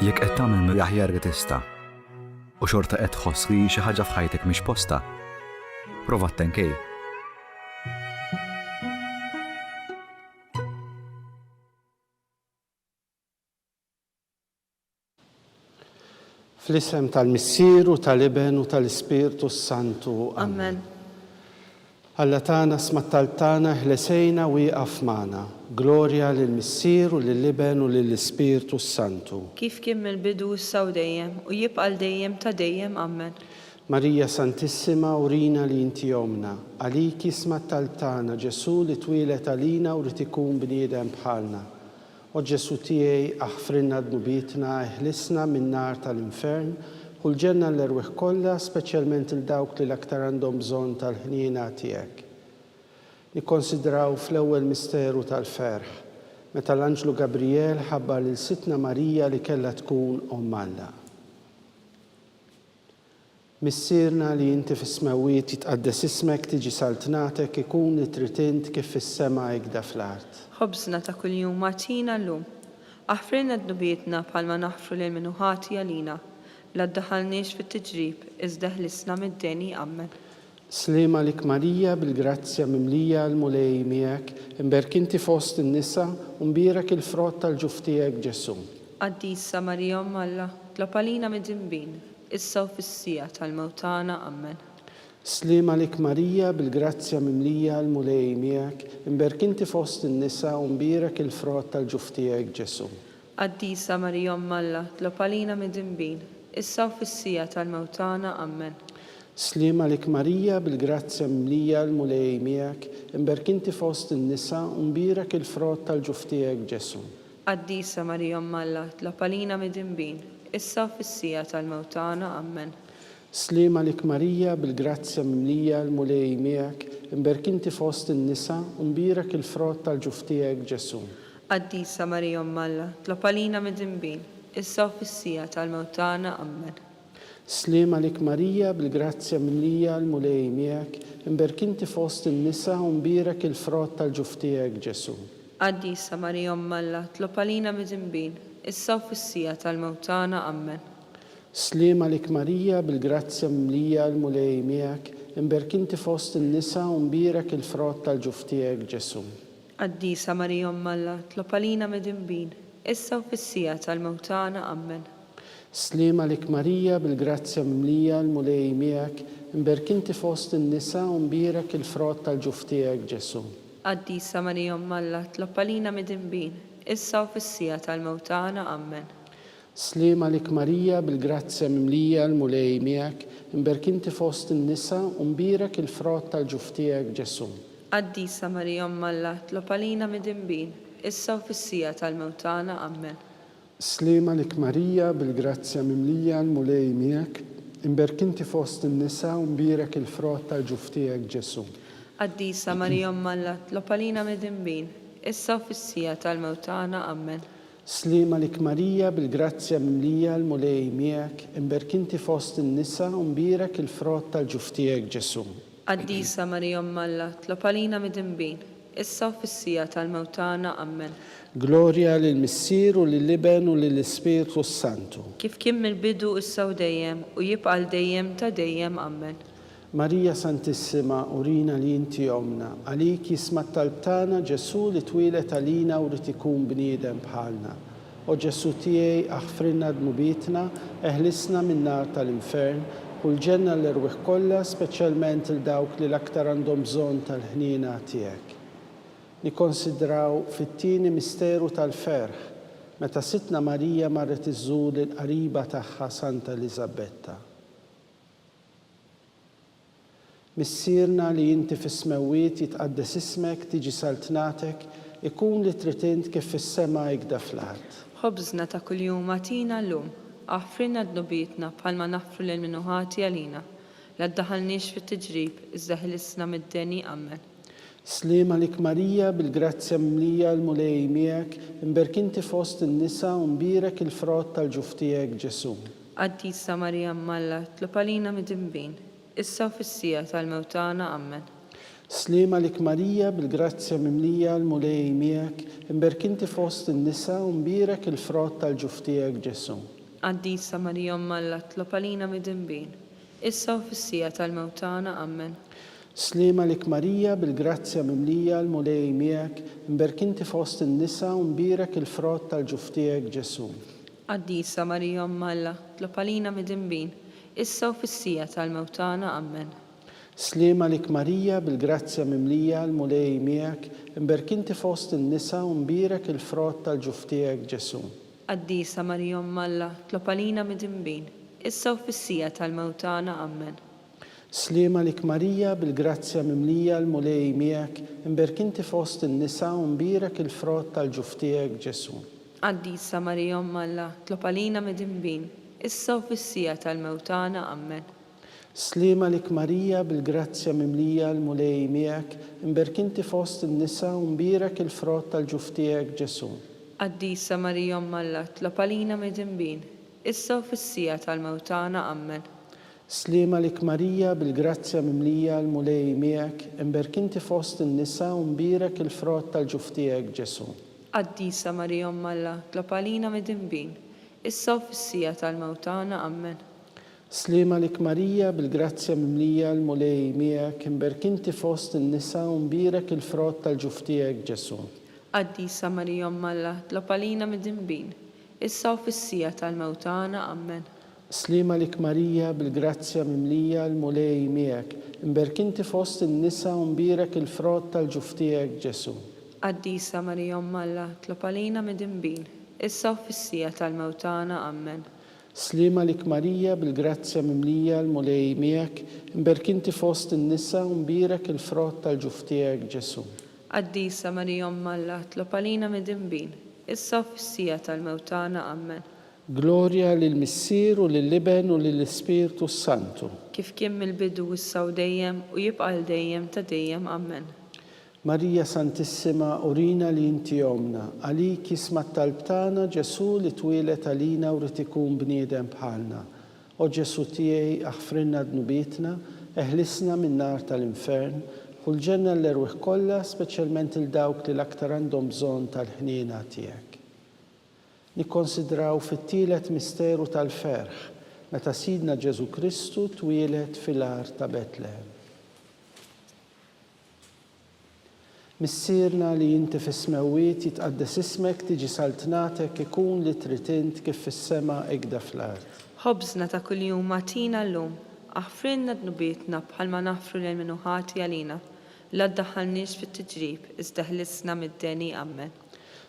[SPEAKER 10] Jekk qed tagħmel mill-aħjar li tista' u xorta qed tħoss li xi ħaġa f'ħajtek mhix posta, prova ttenkej.
[SPEAKER 6] Fl-isem tal-Missier u tal-Iben u tal-Ispirtu Santu.
[SPEAKER 7] Amen.
[SPEAKER 6] Alla tagħna smattal tagħna ħlesejna wieqaf magħna. Glorja lill-Missier u lill-Iben u lill-Ispirtu Santu.
[SPEAKER 7] Kif kien mill-bidu issa u dejjem u jibqa' dejjem ta' dejjem. Amen.
[SPEAKER 6] Marija Santissima urina li inti omna. Għaliki smattal tagħna Ġesu li twilet għalina u rid ikun bniedem bħalna. O Ġesu tiegħi aħfrinna dnubitna, ħlisna min-nar tal-infern u l-ġenna l-erweħ kollha, speċjalment il-dawk li l-aktar għandhom bżonn tal-ħniena tiegħek. Nikkonsidraw fl-ewwel misteru tal-ferħ, meta l-Anġlu Gabriel ħabbar lil Sitna Marija li kellha tkun Omm Alla. Missierna li inti fis-smawiet jitqaddes ismek tiġi saltnatek ikun li trid int kif fis-sema hekk fl-art.
[SPEAKER 7] Ħobżna ta' kuljum magħtina llum. Aħfrilna dnubietna bħalma naħfru lil min hu ħati għalina. La ddaħħalniex fit-tiġrib, iżda ħlisna mid-deni. Amen.
[SPEAKER 6] سليمة لك ماريا بالجرازيا مملية المولي مياك مباركنتي فوسط النساء ومبيرك الفروت الجفتيك جسوم
[SPEAKER 7] Addisa Maria Malla, tlopalina medimbin, issa u fissija tal-mewtana, amen.
[SPEAKER 6] سليمة لك ماريا بالجرازيا مملية المولي مياك مباركنتي فوسط النساء ومبيرك الفروت الجفتيك جسوم
[SPEAKER 7] Addisa Maria Malla, tlopalina medimbin, issa u fissija tal-mewtana, amen.
[SPEAKER 6] سليمة لك ماريا بالجرازيا مملية المولي مياك مباركنتي فوسط النساء ومبيرك الفروت الجفتيك جسوم
[SPEAKER 7] Addisa Maria Malla, tlopalina medimbin, issa u fissija tal-mewtana, amen.
[SPEAKER 6] سليمة لك ماريا بالجرازيا مملية المولي مياك مباركنتي فوسط النساء ومبيرك الفروت الجفتيك جسوم
[SPEAKER 7] Addisa Maria Malla, tlopalina medimbin, issa u fissija tal-mewtana, amen.
[SPEAKER 6] سليمة لك ماريا بالجرازيا مملية المولي مياك مباركنتي فوسط النساء ومبيرك الفروت الجفتيك جسوم
[SPEAKER 7] Addisa Maria Malla, tlopalina medimbin, issa u fissija tal-mewtana, amen.
[SPEAKER 6] سليمة لك ماريا بالجرازيا مملية المولي مياك مباركنتي فوسط النساء ومبيرك الفروت الجفتيك جسوم
[SPEAKER 7] Addisa Maria Malla, tlopalina medimbin, issa u fissija tal-mewtana, amen.
[SPEAKER 6] سليمة لك ماريا بالجرازيا مملية المولي مياك مباركنتي فوسط النساء ومبيرك الفروت الجفتيك جسوم
[SPEAKER 7] Addisa Maria Malla, tlopalina medimbin, issa u fissija tal-mewtana, amen.
[SPEAKER 6] سليمة لك ماريا بالجرازيا مملية المولي مياك مباركنتي فوسط النساء ومبيرك الفروت الجفتيك جسوم
[SPEAKER 7] Addisa Maria Malla, tlopalina medimbin, issa u fissija tal-mewtana, amen.
[SPEAKER 6] سليمة لك ماريا بالجرازيا مملية المولي مياك مباركنتي فوسط النساء ومبيرك الفروت الجفتيك جسوم
[SPEAKER 7] Addisa Maria Malla, tlopalina medimbin, issa u fissija tal-mewtana, amen.
[SPEAKER 6] سليمة لك ماريا بالجرازيا مملية المولي مياك مباركنتي فوسط النساء ومبيرك الفروت الجفتيك جسوم
[SPEAKER 7] Addisa Maria Malla, tlopalina medimbin, issa u fissija tal-mewtana, amen.
[SPEAKER 6] جلوريا للمسير ولللبن وللسبيرتو السانتو
[SPEAKER 7] Kif kien mill-bidu issa u dejjem u jibqa' l-dejjem ta' dejjem, amen.
[SPEAKER 6] ماريا سانتissima urina li inti omna għaliki smat talbtana ġesu li twilet għalina u rrid ikun bniedem bħalna. O ġesu tiegħi aħfrinna dmubitna, eħlisna min-nar tal-infern u l-ġenna l-irwieħ kollha speċjalment il dawk li l-aktar għandhom bżonn tal-ħniena tiegħek. Nikkonsidraw fit-tieni misteru tal-ferħ meta sitna Marija marret iżżur il-qariba tagħha Santa Elisabetta. Missierna li inti fis-smewwiet jitqaddes ismek tiġi saltnatek ikun li trid int kif fis-sema jgda fl-art.
[SPEAKER 7] Ħobżna ta' kuljum atina llum, aħfrinna dnubietna bħalma naħfru lil minuħati għalina. La ddaħalniex fit-tiġrib, iżda ħlisna mid-deni, amen.
[SPEAKER 6] Slima lik Marija bil-grazzja mlija l-mulej miegħek imberkinti fost in-nisa u mbirek il-frott tal-ġuftijek Ġesu.
[SPEAKER 7] Addisa Marija Malla, tlopalina mid-imbin, issa u fissija tal-mewtana, amen.
[SPEAKER 6] Slima lik Marija bil-grazzja mimlija l-mulej miegħek imberkinti fost in-nisa u mbirek il-frott tal-ġuftijek Ġesu.
[SPEAKER 7] Addisa Marija Malla, tlopalina mid-imbin, issa u fissija tal-mewtana, amen.
[SPEAKER 6] Slima lik Marija bil-grazzja mimlija l-mulej miegħek imberkinti fost in-nisa u mbirek il-frott tal-ġuftijek Ġesu.
[SPEAKER 7] Addisa Marija Malla, tlopalina mid-imbin, issa u fissija tal-mewtana, amen.
[SPEAKER 6] Slima lik Marija bil-grazzja mimlija l-mulej miegħek imberkinti fost in-nisa u mbirek il-frott tal-ġuftijek Ġesu.
[SPEAKER 7] Addisa Marija Malla, tlopalina mid-imbin, issa u fissija tal-mewtana, amen.
[SPEAKER 6] Slima lik Marija bil-grazzja mimlija l-mulej miegħek imberkinti fost in-nisa u mbirek il-frott tal-ġuftijek Ġesu.
[SPEAKER 7] Addisa Marija Malla, tlopalina mid-imbin, issa u fissija tal-mewtana, amen.
[SPEAKER 6] Slima lik Marija bil-grazzja mimlija l-mulej miegħek imberkinti fost in-nisa u mbirek il-frott tal-ġuftijek Ġesu.
[SPEAKER 7] Addisa Marija Malla, tlopalina mid-imbin, issa u fissija tal-mewtana, amen.
[SPEAKER 6] Slima lik Marija bil-grazzja mimlija l-mulej miegħek imberkinti fost in-nisa u mbirek il-frott tal-ġuftijek Ġesu.
[SPEAKER 7] Addisa Marija Malla, tlopalina mid-imbin, issa u fissija tal-mewtana, amen.
[SPEAKER 6] سليمة لك ماريا بالجراتيا مملية المولي مياك مباركنتي فوسط النساء ومبيرك الفروت تالجفتيك جسو
[SPEAKER 7] Addisa Maria Malla, tlopalina midimbin, issa u fissija tal-mewtana, ammen.
[SPEAKER 6] سليمة لك ماريا بالجراتيا مملية المولي مياك مباركنتي فوسط النساء ومبيرك الفروت تالجفتيك جسو
[SPEAKER 7] Addisa Maria Malla, tlopalina midimbin, issa u fissija tal-mewtana, ammen.
[SPEAKER 6] سليمة لك ماريا بالجراتيا مملية المولي مياك مباركنتي فوسط النساء ومبيرك الفروت تالجفتيك جسو
[SPEAKER 7] Addisa Maria Malla, tlopalina midimbin, issa u fissija tal-mewtana, ammen.
[SPEAKER 6] جلوريا للمسير ولللبن وللسبيرتو السانتو
[SPEAKER 7] Kif kien mill-bidu issa u dejjem u jibqa' l-dejjem ta' dejjem, ammen.
[SPEAKER 6] ماريا سانتissima أورينا li inti jomna, għalik jisma talbtana Ġesu li twilet għalina u rrid ikun bniedem bħalna. O Ġesu tiegħi aħfrinna dnubietna, eħlisna min-nar tal-infern, u l-ġenna l-erwieħ kollha, speċjalment il-dawk li l-aktar għandhom bżonn tal-ħniena tiegħek. Nikkonsidraw fit-tielet misteru tal-ferħ, meta Sidna Ġesu Kristu twilet fil-ar ta' Betlehem. Missirna li jinti fis-smawiet jitqaddes ismek tiġi saltnatek ikun li trid int kif fis-sema ikda fl-ard.
[SPEAKER 7] Ħobżna ta' kuljum matina llum, aħfrinna dnubietna bħalma naħfru lil minnu ħati għalina, la ddaħħalniex fit-tiġrib, iżda ħlisna mid-deni, ammen.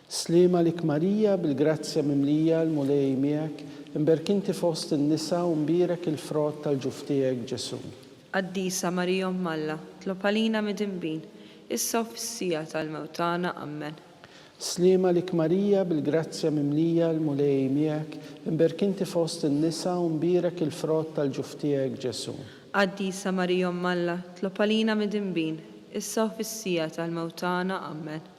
[SPEAKER 6] Slima lik Marija bil-grazzja mimlija l-mulej miegħek, imberkinti fost in-nisa u mbirek il-frott tal-ġuftijek Ġesu.
[SPEAKER 7] Addisa Marija Malla, tlopalina midimbin, issa u fissija tal-mewtana, ammen.
[SPEAKER 6] Slima lik Marija bil-grazzja mimlija l-mulej miegħek, imberkinti fost in-nisa u mbirek il-frott tal-ġuftijek Ġesu.
[SPEAKER 7] Addisa Marija Malla, tlopalina midimbin, issa u fissija tal-mewtana, ammen.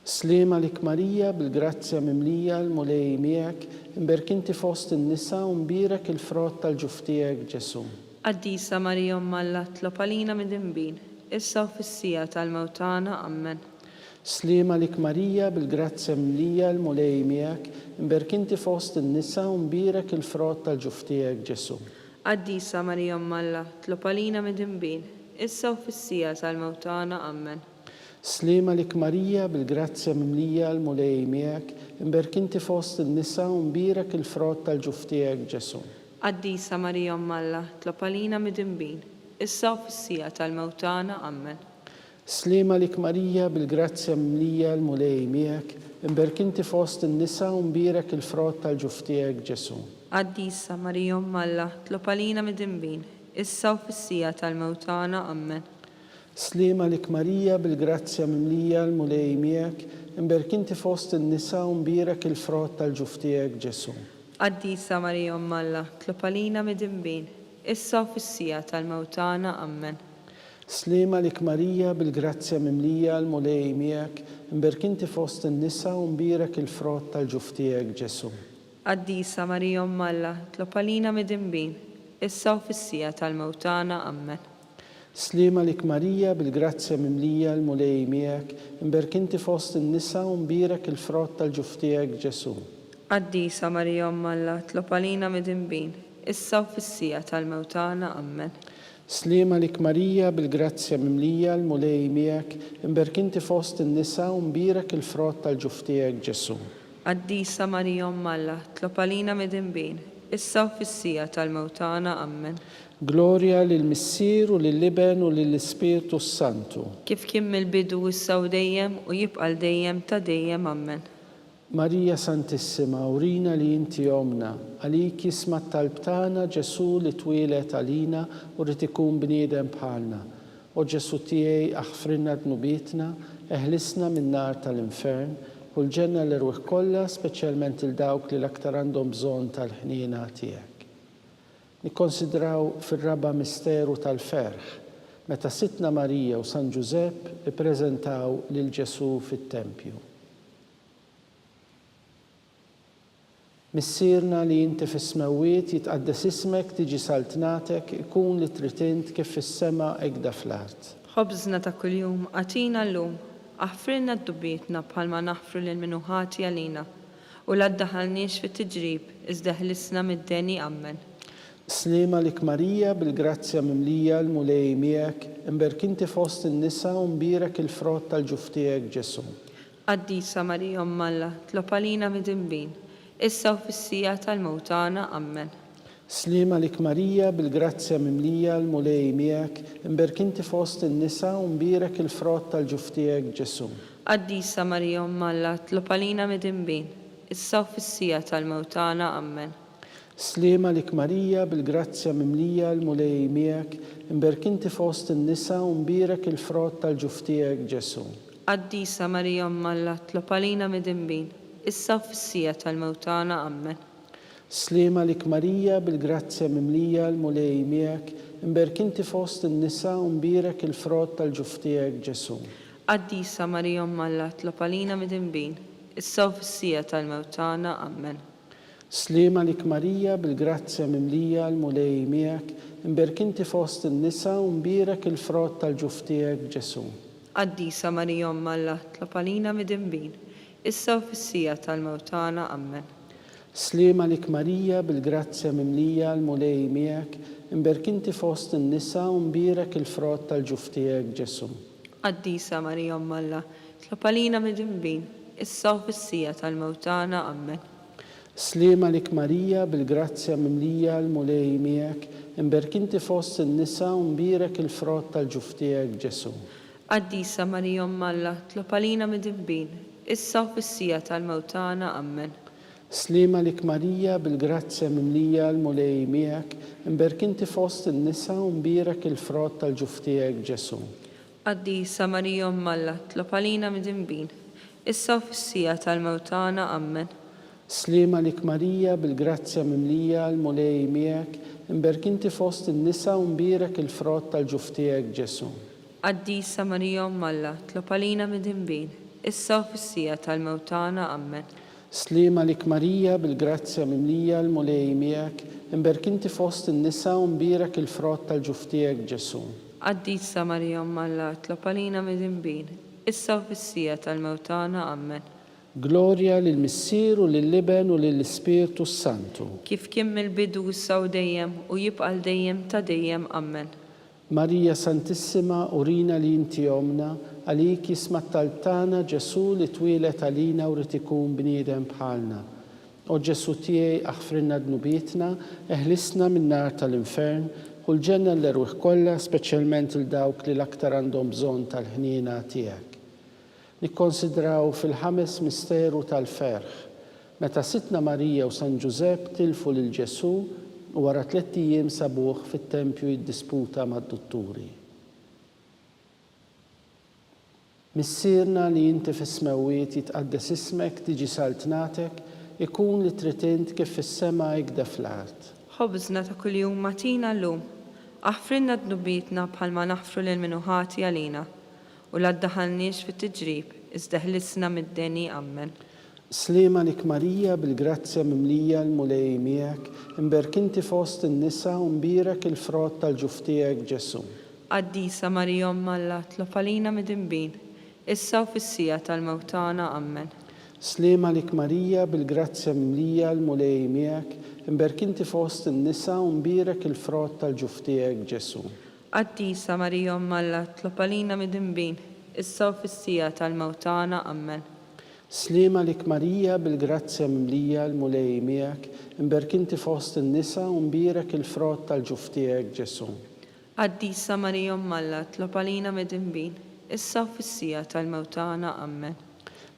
[SPEAKER 6] Slima lik Marija bil-grazzja mimlija l-mulej miegħek, imberkinti fost in-nisa u mbirek il-frott tal-ġuftijek Ġesu.
[SPEAKER 7] Addisa Marija Malla, tlopalina midimbin, issa u fissija tal-mewtana, ammen.
[SPEAKER 6] Slima lik Marija bil-grazzja mimlija l-mulej miegħek, imberkinti fost in-nisa u mbirek il-frott tal-ġuftijek Ġesu.
[SPEAKER 7] Addisa Marija Malla, tlopalina midimbin, issa u fissija tal-mewtana, ammen.
[SPEAKER 6] Slima lik Marija bil-grazzja mimlija l-mulej miegħek, imberkinti fost in-nisa u mbirek il-frott tal-ġuftijek Ġesu.
[SPEAKER 7] Addisa Marija Malla, tlopalina midimbin, issa u fissija tal-mewtana, ammen.
[SPEAKER 6] Slima lik Marija bil-grazzja mimlija l-mulej miegħek, imberkinti fost in-nisa u mbirek il-frott tal-ġuftijek Ġesu.
[SPEAKER 7] Addisa Marija Malla, tlopalina midimbin, issa u fissija tal-mewtana, ammen.
[SPEAKER 6] Slima lik Marija bil-grazzja mimlija l-mulej miegħek, imberkinti fost in-nisa u mbirek il-frott tal-ġuftijek Ġesu.
[SPEAKER 7] Addisa Marija Malla, tlopalina midimbin, issa u fissija tal-mewtana, ammen.
[SPEAKER 6] Slima lik Marija bil-grazzja mimlija l-mulej miegħek, imberkinti fost in-nisa u mbirek il-frott tal-ġuftijek Ġesu.
[SPEAKER 7] Addisa Marija Malla, tlopalina midimbin, issa u fissija tal-mewtana, ammen.
[SPEAKER 6] Slima lik Marija bil-grazzja mimlija l-mulej miegħek, imberkinti fost in-nisa u mbirek il-frott tal-ġuftijek Ġesu.
[SPEAKER 7] Addisa Marija Malla, tlopalina midimbin, issa u fissija tal-mewtana, ammen.
[SPEAKER 6] Slima lik Marija bil-grazzja mimlija l-mulej miegħek, imberkinti fost in-nisa u mbirek il-frott tal-ġuftijek Ġesu.
[SPEAKER 7] Addisa Marija Malla, tlopalina midimbin, issa u fissija tal-mewtana, ammen.
[SPEAKER 6] Gloria lill-Missier u lill-Liben u lill-Ispirtu Santu.
[SPEAKER 7] Kif kien mill-bidu issa u dejjem u jibqa' l-dejjem ta' dejjem, ammen.
[SPEAKER 6] Marija Santissima, urina li inti jomna, għalik jisma talbtana Ġesu li twilet għalina u rrid ikun bniedem bħalna. O Ġesu tiegħi aħfrinna dnubietna, eħlisna min-nar tal-infern, u l-ġenna l-erwieħ kollha, speċjalment il-dawk li l-aktar għandhom bżonn tal-ħniena tiegħek. Nikkonsidraw fir-raba misteru tal-ferħ, meta Sitna Marija u San Ġusepp ippreżentaw lil Ġesu fit-Tempju. Missirna li inti fis-smawiet jitqaddes ismek tiġi saltnatek ikun li trid int kif fis-sema ikda fl-art.
[SPEAKER 7] Ħobżna ta' kuljum għatina llum, aħfrinna d-dubietna bħalma naħfru lil minnu ħati għalina, u la ddaħħalniex fit-tiġrib iżda ħlisna mid-deni, ammen.
[SPEAKER 6] سليمة لك ماريا بالجراتيا مملية المولي مياك امبركنت فوست النساء ومبيرك الفروت الجفتيك جسو
[SPEAKER 7] Addisa Maria Alla, tlopalina midimbin, issa u fissija tal-mawtana, Amen.
[SPEAKER 6] سليمة لك ماريا بالجراتيا مملية المولي مياك امبركنت فوست النساء ومبيرك الفروت الجفتيك جسو
[SPEAKER 7] Addisa Maria Alla, tlopalina midimbin, issa u fissija tal-mawtana, Amen.
[SPEAKER 6] سليمة لك ماريا بالجراتيا مملية المولي مياك امبركنت فوست النساء ومبيرك الفروت الجفتيك جسو
[SPEAKER 7] Addisa Maria Alla, tlopalina midimbin, issa u fissija tal-mawtana, Amen.
[SPEAKER 6] سليمة لك ماريا بالجراتيا مملية المولي مياك امبركنت فوست النساء ومبيرك الفروت الجفتيك جسو
[SPEAKER 7] Addisa Maria Alla, tlopalina midimbin, issa u fissija tal-mawtana, Amen.
[SPEAKER 6] سليمة لك ماريا بالجراتيا مملية المولي مياك امبركنت فوست النساء ومبيرك الفروت الجفتيك جسو
[SPEAKER 7] Addisa Maria Alla, tlopalina midimbin, issa u fissija tal-mawtana, Amen.
[SPEAKER 6] سليمة لك ماريا بالجراتيا مملية المولي مياك امبركنت فوست النساء ومبيرك الفروت الجفتيك جسو
[SPEAKER 7] Addisa Maria Alla, tlopalina midimbin, issa u fissija tal-mawtana, Amen.
[SPEAKER 6] سليمة لك ماريا بالجراتيا مملية المولي مياك امبركنت فوست النساء ومبيرك الفروت الجفتيك جسو
[SPEAKER 7] Addisa Maria Alla, tlopalina midimbin, issa u fissija tal-mawtana, Amen.
[SPEAKER 6] سليمة لك ماريا بالجراتيا مملية المولي مياك امبركنت فوست النساء ومبيرك الفروت الجفتيك جسو
[SPEAKER 7] Addisa Maria Alla, tlopalina midimbin, issa u fissija tal-mawtana, Amen.
[SPEAKER 6] سليمة لك ماريا بالجراتيا مملية المولي مياك امبركنت فوست النساء ومبيرك الفروت الجفتيك جسو
[SPEAKER 7] Addisa Maria Alla, tlopalina midimbin, issa u fissija tal-mawtana, Amen.
[SPEAKER 6] سليمة لك ماريا بالجراتيا مملية المولي مياك امبركنت فوست النساء ومبيرك الفروت الجفتيك جسو
[SPEAKER 7] Addisa Maria Alla, tlopalina midimbin, issa u fissija tal-mawtana, Amen.
[SPEAKER 6] جلوريا للمسير ولللبن وللسبيرتو السانتو
[SPEAKER 7] Kif kien mill-bidu issa u dejjem u jibqa' dejjem ta' dejjem, Amen.
[SPEAKER 6] ماريا سانتسما أورينا لينتي يومنا عليكي اسمت تالتانا جسو لتويلت علينا ورتكون بنيدم بحالنا او جسو تيي أغفرنا ذنوبيتنا اهلسنا من نار تالانفرن والجنة اللي روح كلها سبيشالمنت لداوك اللي الأكتر عندهم بزون تالهنينا تياك نكونسيدراو في الحمس مستيرو تالفرخ متى ستنا ماريا وسان جوزيب تلفوا للجسو ورا 3 أيام سابوخ في التمبيو يدسبوتا مع الدكتوري مسيرنا اللي انت في السماوات يتقدس اسمك تيجي سلطنتك يكون لترتنت كيف في السماء يقدر في الارض
[SPEAKER 7] خبزنا ta' kuljum matina llum. Aħfrinna dnubitna bħalma naħfru lil minuħati għalina u la ddaħalniex fit-tiġrib iżda ħlisna mid-deni, Amen.
[SPEAKER 6] سليمة لك ماريا بالجراتيا مملية المولي مياك امبركنت فوست النساء ومبيرك الفروت الجفتيك جسو
[SPEAKER 7] Addisa Maria Alla, tlopalina midimbin, issa u fissija tal-mawtana, Amen.
[SPEAKER 6] سليمة لك ماريا بالجراتيا مملية المولي مياك امبركنت فوست النساء ومبيرك الفروت الجفتيك جسو
[SPEAKER 7] Addisa Maria Alla, tlopalina midimbin, issa u fissija tal-mawtana, Amen.
[SPEAKER 6] سليمة لك ماريا بالجراتيا مملية المولي مياك امبركنت فوست النساء ومبيرك الفروت الجفتيك جسو
[SPEAKER 7] Addisa Maria Alla, tlopalina midimbin, issa u fissija tal-mawtana, Amen.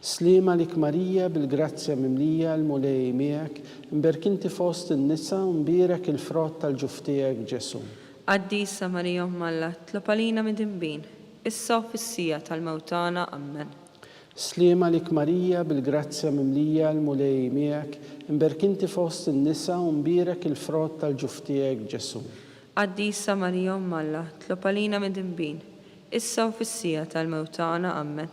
[SPEAKER 6] سليمة لك ماريا بالجراتيا مملية المولي مياك امبركنت فوست النساء ومبيرك الفروت الجفتيك جسو
[SPEAKER 7] Addisa Maria Alla, tlopalina midimbin, issa u fissija tal-mawtana, Amen.
[SPEAKER 6] سليمة لك ماريا بالجراتيا مملية المولي مياك امبركنت فوست النساء ومبيرك الفروت الجفتيك جسو
[SPEAKER 7] Addisa Maria Alla, tlopalina midimbin, issa u fissija tal-mawtana, Amen.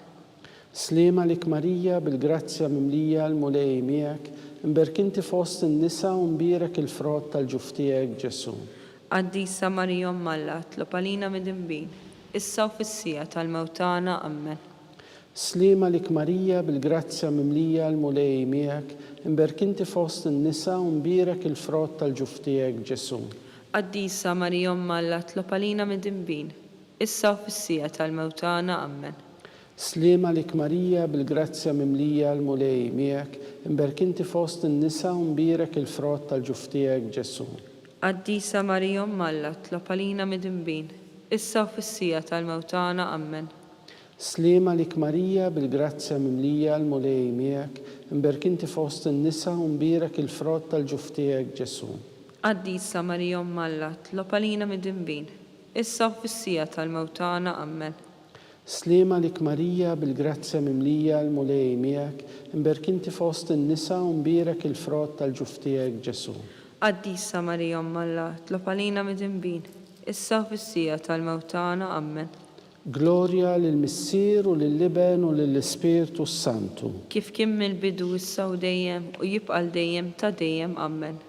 [SPEAKER 6] سليمة لك ماريا بالجراتيا مملية المولي مياك امبركنت فوست النساء ومبيرك الفروت الجفتيك جسو
[SPEAKER 7] Addisa Maria Alla, tlopalina midimbin, issa u fissija tal-mawtana, Amen.
[SPEAKER 6] سليمة لك ماريا بالجراتيا مملية المولي مياك imberk inti fost in-nisa u mbierek il-frott tal-ġuf tiegħek Ġesu.
[SPEAKER 7] Qaddisa Marija Umm Alla, tlob għalina mid-dinbin, issa u fis-sija tal-mewtana. Amen.
[SPEAKER 6] Slima lik Marija bil-grazzja mimlija l-mulej miegħek, imberk inti fost in-nisa u mbierek il-frott tal-ġuf tiegħek Ġesu.
[SPEAKER 7] Qaddisa Marija Umm Alla, tlob għalina mid-dinbin, issa u fis-sija tal-mewtana. Amen.
[SPEAKER 6] Slima lik Marija bil-grazzja mimlija l-mulej miegħek, imberk inti fost in-nisa u mbierek il-frott tal-ġuf tiegħek Ġesu.
[SPEAKER 7] Qaddisa Marija Umm Alla, tlob għalina mid-dinbin, issa u fis-sija tal-mewtana. Amen.
[SPEAKER 6] Slima lik Marija bil-grazzja mimlija l-mulej miegħek, imberk inti fost in-nisa u mbierek il-frott tal-ġuf tiegħek Ġesu.
[SPEAKER 7] Qaddisa Marija Umm Alla, tlob għalina mid-dinbin, issa u fis-sija tal-mewtana. Amen.
[SPEAKER 6] Gloria lill-Missier u lill-Liben u lill-Ispirtu Santu.
[SPEAKER 7] Kif kien mill-bidu issa u dejjem u jibqa' dejjem ta' dejjem. Amen.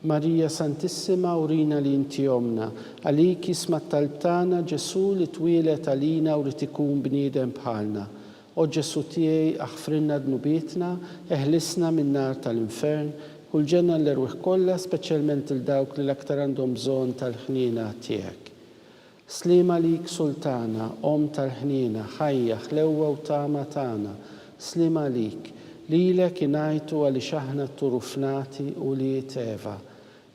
[SPEAKER 6] Marija Santissima urina li inti omna, għalik jisma talbtana Ġesu li twilet għalina u li tikun bniedem bħalna. O Ġesu tiegħi aħfrinna dnubietna, eħlisna minn nar tal-infern, kull ġenna l-erwieħ kollha, speċjalment il-dawk li l-aktar għandhom bżonn tal-ħnina tiegħek. Slima lik Sultana, om tal-ħnina, ħajja, ħlewwa u tama tagħna, slima lik, lilek ingħajtu għaliex aħna turufnati u li teva.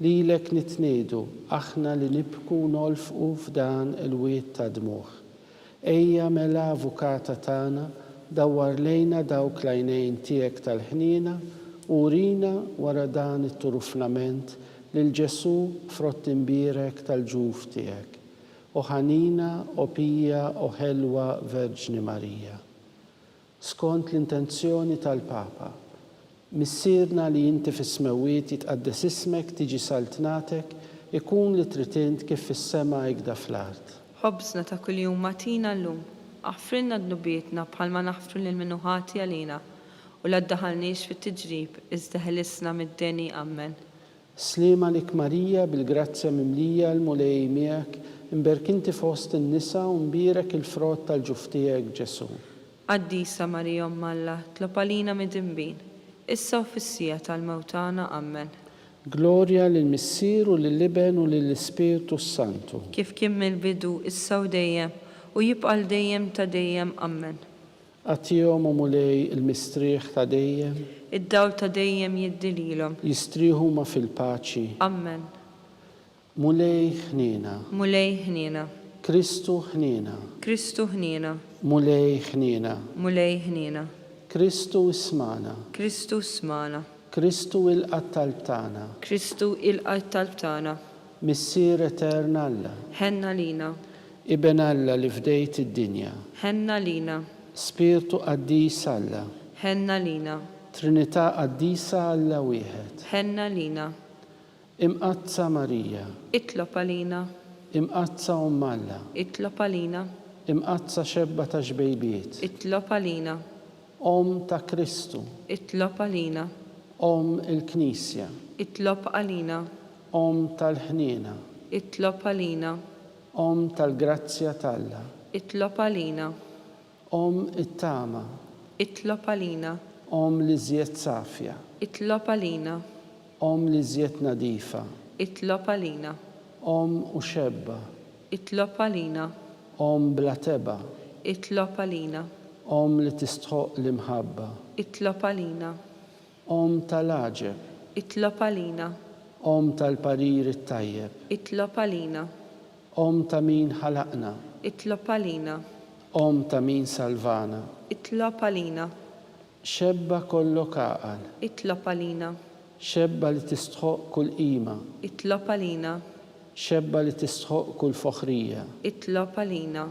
[SPEAKER 6] Lilek nitniedu, aħna li nibku nolfqu f'dan il-wiet ta' dmuħ. Ejja mela avukata tagħna, dawwar lejna dawk l-għajnejn tiegħek tal-ħnina u urina wara dan it-turufnament lil Ġesu frott imbierek tal-ġuf tiegħek. O ħanina, o pija, o ħelwa Verġni Marija. Skont l-intenzjoni tal-Papa, missierna li inti fis-smewiet jitqaddes ismek tiġi saltnatek, ikun li tritint kif fis-sema jgda fl-art.
[SPEAKER 7] Ħobżna ta' kuljum matina llum, aħfrinna dnubietna bħalma naħfru lil minnuħati għalina u la ddaħalniex fit-tiġrib iżda ħelisna mid-deni. Amen.
[SPEAKER 6] Slima lik Marija bil-grazzja mimlija l-mulej miegħek, imberk inti fost in-nisa u mbierek il-frott tal-ġuf tiegħek Ġesu.
[SPEAKER 7] Qaddisa Marija Umm Alla, tlob għalina mid-dinbin, issa u fis-sija tal-mewtana. Amen.
[SPEAKER 6] Gloria lill-Missier u lill-Liben u lill-Ispirtu Santu.
[SPEAKER 7] Kif kien mill-bidu issa u dejjem u jibqa' dejjem ta' dejjem. Amen.
[SPEAKER 6] Għatihom u mulej il-mistrieħ ta' dejjem,
[SPEAKER 7] id-dawl ta' dejjem jiddililhom.
[SPEAKER 6] jistrieħu ma fil-paċi.
[SPEAKER 7] Amen.
[SPEAKER 6] Mulej ħnina,
[SPEAKER 7] Mulej ħnina,
[SPEAKER 6] Kristu ħnina,
[SPEAKER 7] Kristu ħnina,
[SPEAKER 6] mulej ħnina,
[SPEAKER 7] mulej ħnina,
[SPEAKER 6] Kristu ismana,
[SPEAKER 7] Kristu smana,
[SPEAKER 6] Kristu il-qattal tagħna,
[SPEAKER 7] Kristu il-qalb tagħna,
[SPEAKER 6] Missier Etern Alla,
[SPEAKER 7] ħenna lina,
[SPEAKER 6] Iben Alla li fdejt id-dinja,
[SPEAKER 7] ħenna lina,
[SPEAKER 6] Spirtu Qaddis Alla,
[SPEAKER 7] ħenna lina,
[SPEAKER 6] Trinità Qaddisa Alla wieħed,
[SPEAKER 7] ħenna lina,
[SPEAKER 6] Imqazza Marija,
[SPEAKER 7] itlob għalina,
[SPEAKER 6] Imqazza Umm Alla,
[SPEAKER 7] itlob għalina,
[SPEAKER 6] Imqazza xebba ta' xbejbiet,
[SPEAKER 7] itlob għalina,
[SPEAKER 6] Om ta' Kristu,
[SPEAKER 7] itlob għalina,
[SPEAKER 6] Om il-Knisja,
[SPEAKER 7] itlob għalina,
[SPEAKER 6] Om tal-ħnina,
[SPEAKER 7] itlob għalina,
[SPEAKER 6] Om tal-grazzja talla,
[SPEAKER 7] itlob għalina,
[SPEAKER 6] Om it-tama,
[SPEAKER 7] itlob għalina,
[SPEAKER 6] Om li żjed safja,
[SPEAKER 7] itlob għalina,
[SPEAKER 6] Om li żjed nadifa,
[SPEAKER 7] itlob għalina,
[SPEAKER 6] Om u xebba,
[SPEAKER 7] itlob għalina,
[SPEAKER 6] Om bla teba,
[SPEAKER 7] itlob għalina,
[SPEAKER 6] Om li tistħoq l-imħabba,
[SPEAKER 7] itlob għalina,
[SPEAKER 6] Om tal-aġeb,
[SPEAKER 7] itlob għalina,
[SPEAKER 6] Om tal-parir it-tajjeb,
[SPEAKER 7] itlob għalina,
[SPEAKER 6] Om ta' min ħalaqna,
[SPEAKER 7] itlob għalina,
[SPEAKER 6] Om ta' min salvana,
[SPEAKER 7] itlob għalina,
[SPEAKER 6] xebba kollok għaqal,
[SPEAKER 7] itlob għalina,
[SPEAKER 6] xebba li tistħoq kull qima,
[SPEAKER 7] itlob għalina,
[SPEAKER 6] xebba li tistħoq kull foħrija,
[SPEAKER 7] itlob għalina,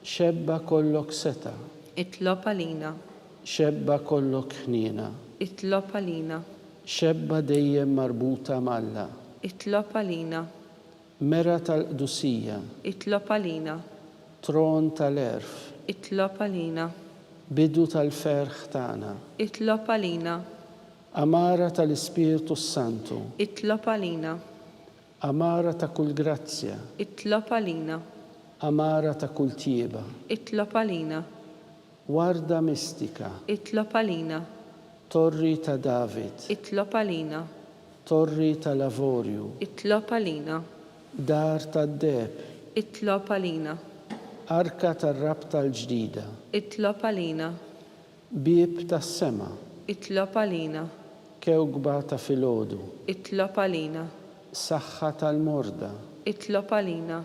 [SPEAKER 6] xebba kollok seta,
[SPEAKER 7] itlob għalina,
[SPEAKER 6] xebba kollok ħnina,
[SPEAKER 7] itlob għalina,
[SPEAKER 6] xebba dejjem marbuta malla,
[SPEAKER 7] itlob għalina,
[SPEAKER 6] mera tal-qdusija,
[SPEAKER 7] itlob għalina,
[SPEAKER 6] tron tal-erf,
[SPEAKER 7] itlob għalina,
[SPEAKER 6] bidu tal-ferħ tagħna,
[SPEAKER 7] itlob għalina,
[SPEAKER 6] amara tal-Ispirtu Santu,
[SPEAKER 7] itlob għalina,
[SPEAKER 6] amara ta' kull grazzja,
[SPEAKER 7] itlob għalina,
[SPEAKER 6] amara ta' kull tieba,
[SPEAKER 7] itlob għalina,
[SPEAKER 6] warda mistika,
[SPEAKER 7] itlob għalina,
[SPEAKER 6] Torri ta' David,
[SPEAKER 7] itlob għalina,
[SPEAKER 6] torri ta' lavorju,
[SPEAKER 7] itlob għalina,
[SPEAKER 6] dar ta' deb,
[SPEAKER 7] itlob għalina,
[SPEAKER 6] arka ta' rabta l-ġdida,
[SPEAKER 7] itlob għalina,
[SPEAKER 6] bib ta' sema,
[SPEAKER 7] itlob għalina,
[SPEAKER 6] kewgba ta' filodu,
[SPEAKER 7] itlob għalina,
[SPEAKER 6] saħħa tal-morda,
[SPEAKER 7] itlob għalina,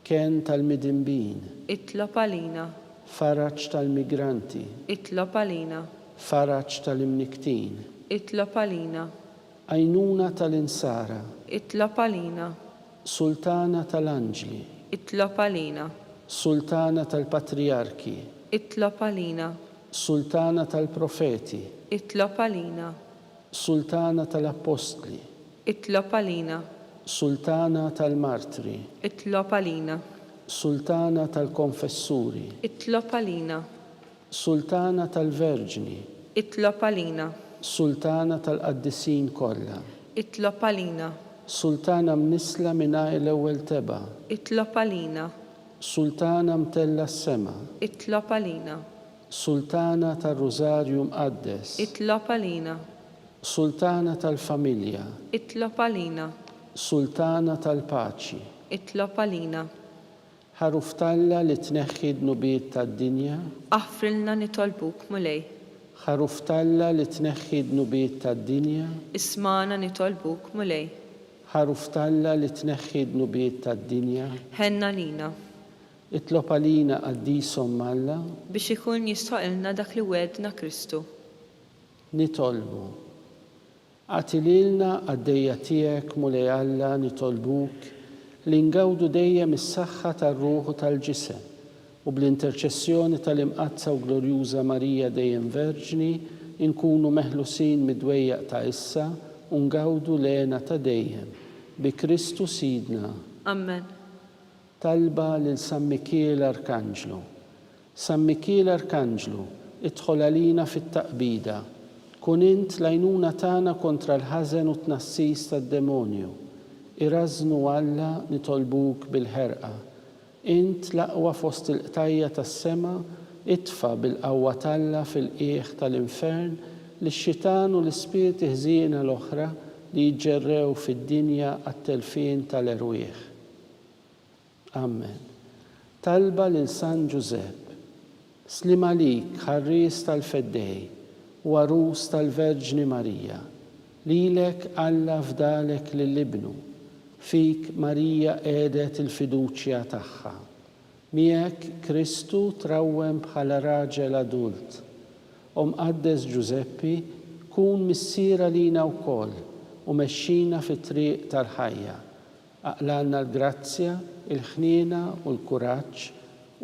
[SPEAKER 6] ken tal-midimbin,
[SPEAKER 7] itlob għalina,
[SPEAKER 6] faraċ tal-migranti,
[SPEAKER 7] itlob għalina,
[SPEAKER 6] faraċ tal-imniktin,
[SPEAKER 7] itlob għalina,
[SPEAKER 6] għajnuna tal-insara,
[SPEAKER 7] itlob għalina,
[SPEAKER 6] sultana tal-anġli,
[SPEAKER 7] itlob għalina,
[SPEAKER 6] sultana tal-patriarki,
[SPEAKER 7] itlob għalina,
[SPEAKER 6] sultana tal-profeti,
[SPEAKER 7] itlob għalina,
[SPEAKER 6] sultana tal-apostli,
[SPEAKER 7] itlob għalina,
[SPEAKER 6] sultana tal-martri,
[SPEAKER 7] itlob għalina,
[SPEAKER 6] sultana tal-konfessuri,
[SPEAKER 7] itlob għalina,
[SPEAKER 6] sultana tal-verġni,
[SPEAKER 7] itlob għalina,
[SPEAKER 6] sultana tal-qaddisin kollha,
[SPEAKER 7] itlob għalina,
[SPEAKER 6] sultana mnisla minaj l-ewwel teba,
[SPEAKER 7] itlob għalina,
[SPEAKER 6] sultana mtella s-sema,
[SPEAKER 7] itlob għalina,
[SPEAKER 6] sultana tal-Rożarju mqaddes,
[SPEAKER 7] itlob għalina,
[SPEAKER 6] sultana tal-familja,
[SPEAKER 7] itlob għalina,
[SPEAKER 6] sultana tal-paċi,
[SPEAKER 7] itlob għalina,
[SPEAKER 6] ħaruftalla li tneħħi d-nubiet tad-dinja,
[SPEAKER 7] aħfrilna nitolbuk mulej,
[SPEAKER 6] ħaruftalla li tneħħi d-nubiet tad-dinja,
[SPEAKER 7] ismana nitolbuk mulej,
[SPEAKER 6] ħaruftalla li tneħħi d-nubiet tad-dinja,
[SPEAKER 7] ħenna lina,
[SPEAKER 6] itlob għalina qaddisom Alla,
[SPEAKER 7] biex ikun jistoqilna dak li wedna Kristu.
[SPEAKER 6] nitolbu. Għatililna għaddejja tiegħek mulej Alla nitolbuk li ngawdu dejjem is-saħħa tar-ruħu tal-ġisem u bl-interċessjoni tal-imqazza u glorjuża Marija dejjem Verġni inkunu meħlusin mid-dwejjaq ta' issa u ngawdu lena ta' dejjem bi Kristu Sidna.
[SPEAKER 7] Amen.
[SPEAKER 6] Talba lil San Mikiel Arkanġlu. San Mikiel Arkanġlu, idħol għalina fit-taqbida. Kun int lajnuna tagħna kontra l-ħażen u tnassis tad-demonju. Irażnu Alla nitolbuk bil-ħerqa. Int l-aqwa fost il-qtajja tas-sema, itfa bil-qawwa talla fil-qiegħ tal-infern lix-xitan u l-ispirti ħżiena l-oħra li jġerrew fid-dinja għat-telfien tal-erwieħ. Amen. Talba lil San Giuseppe. Slim għalik ħarries tal-feddej u għarus tal-Verġni Marija. Lilek Alla fdalek lill-ibnu. Fik Marija qiegħdet il-fiduċja tagħha. Miegħek Kristu trawwem bħala raġel adult. Mqaddes Giuseppi, kun missiera lina wkoll u mexxina fit-triq tal-ħajja. Aqlalna l-grazzja, il-ħniena u l-kuraġġ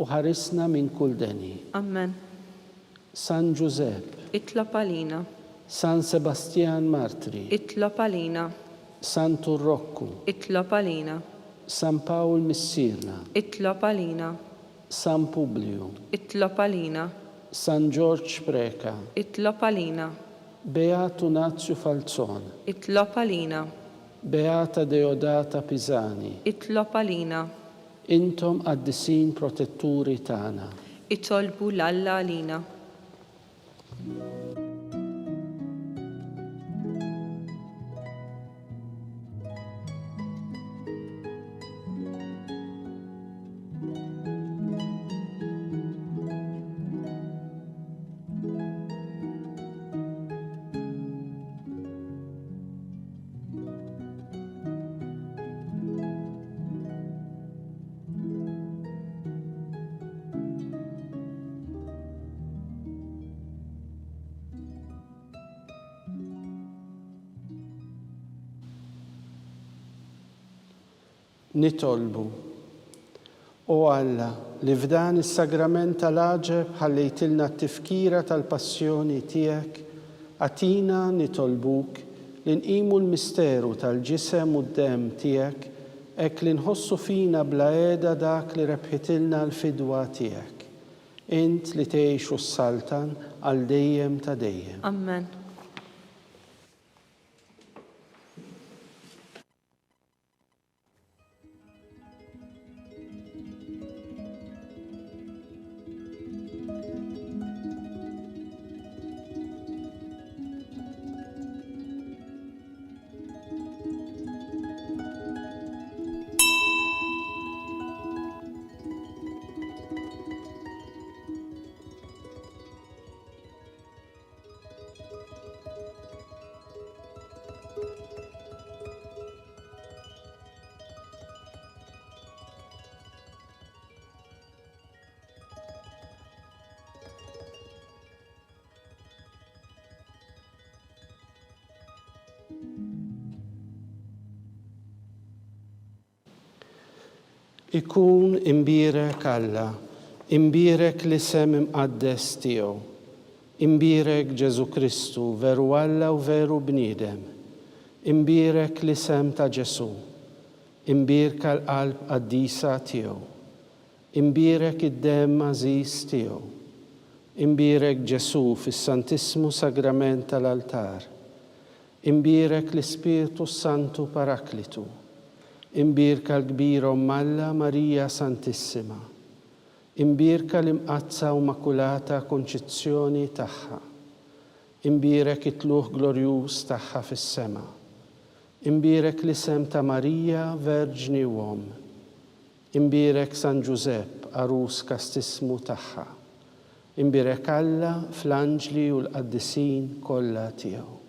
[SPEAKER 6] u ħarisna minn kull deni.
[SPEAKER 7] Amen.
[SPEAKER 6] San Giuseppe,
[SPEAKER 7] Itlob għalina,
[SPEAKER 6] San Sebastian Martri,
[SPEAKER 7] itlob għalina,
[SPEAKER 6] San Turrokku,
[SPEAKER 7] itlob għalina,
[SPEAKER 6] San Paul Missirna,
[SPEAKER 7] itlob għalina,
[SPEAKER 6] San Publiu,
[SPEAKER 7] itlob għalina,
[SPEAKER 6] San George Preka,
[SPEAKER 7] itlob għalina,
[SPEAKER 6] Beatu Nazio Falzon,
[SPEAKER 7] itlob għalina,
[SPEAKER 6] Beata Deodata Pisani,
[SPEAKER 7] itlob għalina,
[SPEAKER 6] intom qaddisin protetturi tagħna.
[SPEAKER 7] itolbu l-Alla għalina.
[SPEAKER 6] Nitolbu. O Alla, li f'dan is-sagrament tal-aġeb ħallejtilna t-tifkira tal-passjoni tiegħek, għatina nitolbuk li nqimu l-misteru tal-ġisem u d-dem tiegħek hekk li nħossu fina bla qiegħda dak li rebħitilna l-fidwa tiegħek. Int li tgħixu s-saltan għal dejjem ta' dejjem.
[SPEAKER 7] Amen.
[SPEAKER 6] Ikun imbirek Alla, imbirek l-isem imqaddes tiegħu, imbirek Ġesu Kristu, veru Alla u veru bniedem, imbirek l-isem ta' Ġesu, imbirka l-qalb qaddisa tiegħu, imbirek id-dem għażiż tiegħu, imbirek Ġesu fis-Santismu Sagrament tal-altar, imbirek l-Ispiritu Santu Paraklitu, imbirka l-kbira Alla Marija Santissima, imbirka l-imqazza u makulata konċizzjoni tagħha, imbirek it-tluħ glorjuż tagħha fis-sema, imbirek l-isem ta' Marija Verġni Uom, imbirek San Giusepp arus kastismu tagħha, imbirek Alla fl-anġli u l-qaddisin kollha tiegħu.